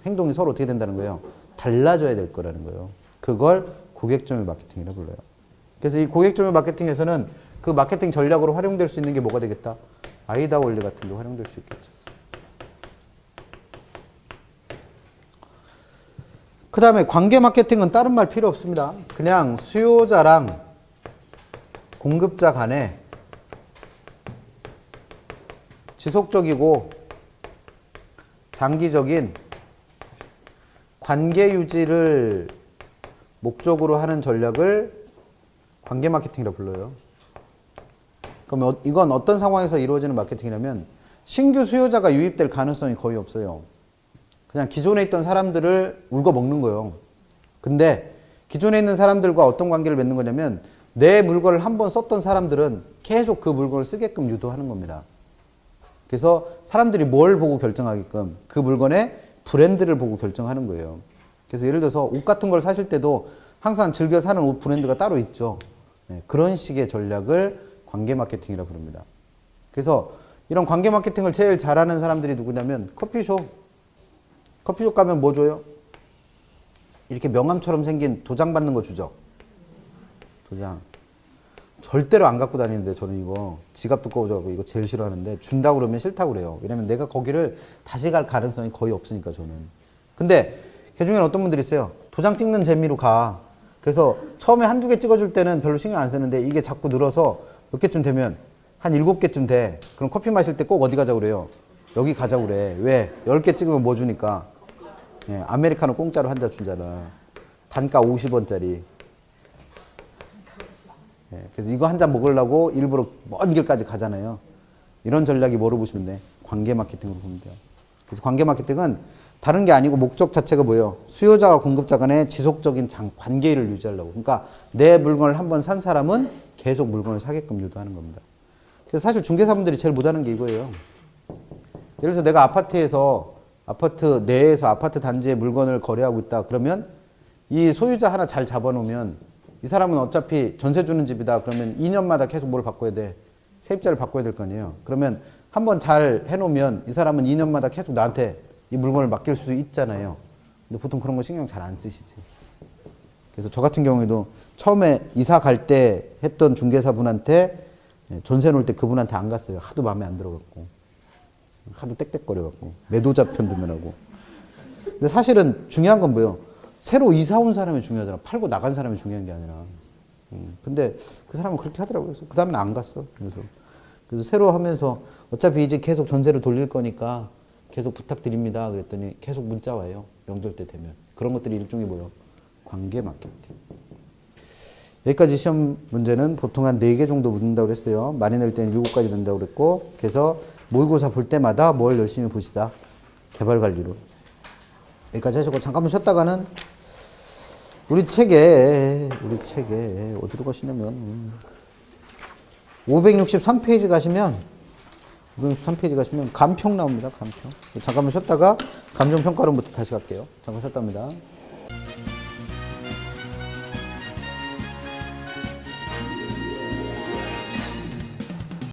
행동이 서로 어떻게 된다는 거예요? 달라져야 될 거라는 거예요. 그걸 고객점유 마케팅이라고 불러요. 그래서 이 고객점유 마케팅에서는 그 마케팅 전략으로 활용될 수 있는 게 뭐가 되겠다? 아이다 원리 같은 게 활용될 수 있겠죠. 그 다음에 관계 마케팅은 다른 말 필요 없습니다. 그냥 수요자랑 공급자 간에 지속적이고 장기적인 관계 유지를 목적으로 하는 전략을 관계 마케팅이라고 불러요. 그럼 이건 어떤 상황에서 이루어지는 마케팅이냐면 신규 수요자가 유입될 가능성이 거의 없어요. 그냥 기존에 있던 사람들을 울고 먹는 거예요. 근데 기존에 있는 사람들과 어떤 관계를 맺는 거냐면 내 물건을 한번 썼던 사람들은 계속 그 물건을 쓰게끔 유도하는 겁니다. 그래서 사람들이 뭘 보고 결정하게끔 그 물건의 브랜드를 보고 결정하는 거예요. 그래서 예를 들어서 옷 같은 걸 사실 때도 항상 즐겨 사는 옷 브랜드가 따로 있죠. 네, 그런 식의 전략을 관계 마케팅이라고 부릅니다. 그래서 이런 관계 마케팅을 제일 잘하는 사람들이 누구냐면 커피숍 가면 뭐 줘요? 이렇게 명함처럼 생긴 도장 받는 거 주죠. 절대로 안 갖고 다니는데 저는 이거 지갑 두꺼워져가지고 이거 제일 싫어하는데 준다고 그러면 싫다고 그래요. 왜냐면 내가 거기를 다시 갈 가능성이 거의 없으니까 저는. 근데 그 중에는 어떤 분들이 있어요. 도장 찍는 재미로 가. 그래서 처음에 한두 개 찍어줄 때는 별로 신경 안 쓰는데 이게 자꾸 늘어서 몇 개쯤 되면 한 7개쯤 돼. 그럼 커피 마실 때 꼭 어디 가자고 그래요. 여기 가자고 그래. 왜? 10개 찍으면 뭐 주니까? 예, 아메리카노 공짜로 한 잔 주잖아. 단가 50원짜리. 예, 그래서 이거 한 잔 먹으려고 일부러 먼 길까지 가잖아요. 이런 전략이 뭐로 보시면 돼? 관계 마케팅으로 보면 돼요. 그래서 관계 마케팅은 다른 게 아니고 목적 자체가 뭐예요? 수요자와 공급자 간의 지속적인 관계를 유지하려고. 그러니까 내 물건을 한번 산 사람은 계속 물건을 사게끔 유도하는 겁니다. 그래서 사실 중개사분들이 제일 못하는 게 이거예요. 예를 들어서 내가 아파트에서 아파트 내에서 아파트 단지에 물건을 거래하고 있다. 그러면 이 소유자 하나 잘 잡아놓으면 이 사람은 어차피 전세 주는 집이다. 그러면 2년마다 계속 뭘 바꿔야 돼? 세입자를 바꿔야 될 거 아니에요. 그러면 한번 잘 해놓으면 이 사람은 2년마다 계속 나한테 이 물건을 맡길 수 있잖아요. 근데 보통 그런 거 신경 잘 안 쓰시지. 그래서 저 같은 경우에도 처음에 이사 갈 때 했던 중개사분한테 전세 놓을 때 그분한테 안 갔어요. 하도 마음에 안 들어갖고. 하도 땡땡거려갖고. 매도자 편 들면하고. 근데 사실은 중요한 건 뭐예요? 새로 이사 온 사람이 중요하잖아. 팔고 나간 사람이 중요한 게 아니라. 근데 그 사람은 그렇게 하더라고요. 그래서 그 다음에는 안 갔어. 그래서 새로 하면서 어차피 이제 계속 전세를 돌릴 거니까 계속 부탁드립니다. 그랬더니 계속 문자 와요. 명절 때 되면. 그런 것들이 일종의 뭐예요? 관계 마케팅. 여기까지 시험 문제는 보통 한 4개 정도 묻는다고 그랬어요. 많이 낼 때는 7가지 낸다고 그랬고. 그래서 모의고사 볼 때마다 뭘 열심히 보시다. 개발 관리로. 여기까지 하시고 잠깐만 쉬었다가는 우리 책에 어디로 가시냐면 563페이지 가시면 563페이지 가시면 감평 나옵니다. 감평. 잠깐만 쉬었다가 감정평가론부터 다시 갈게요. 잠깐 쉬었답니다.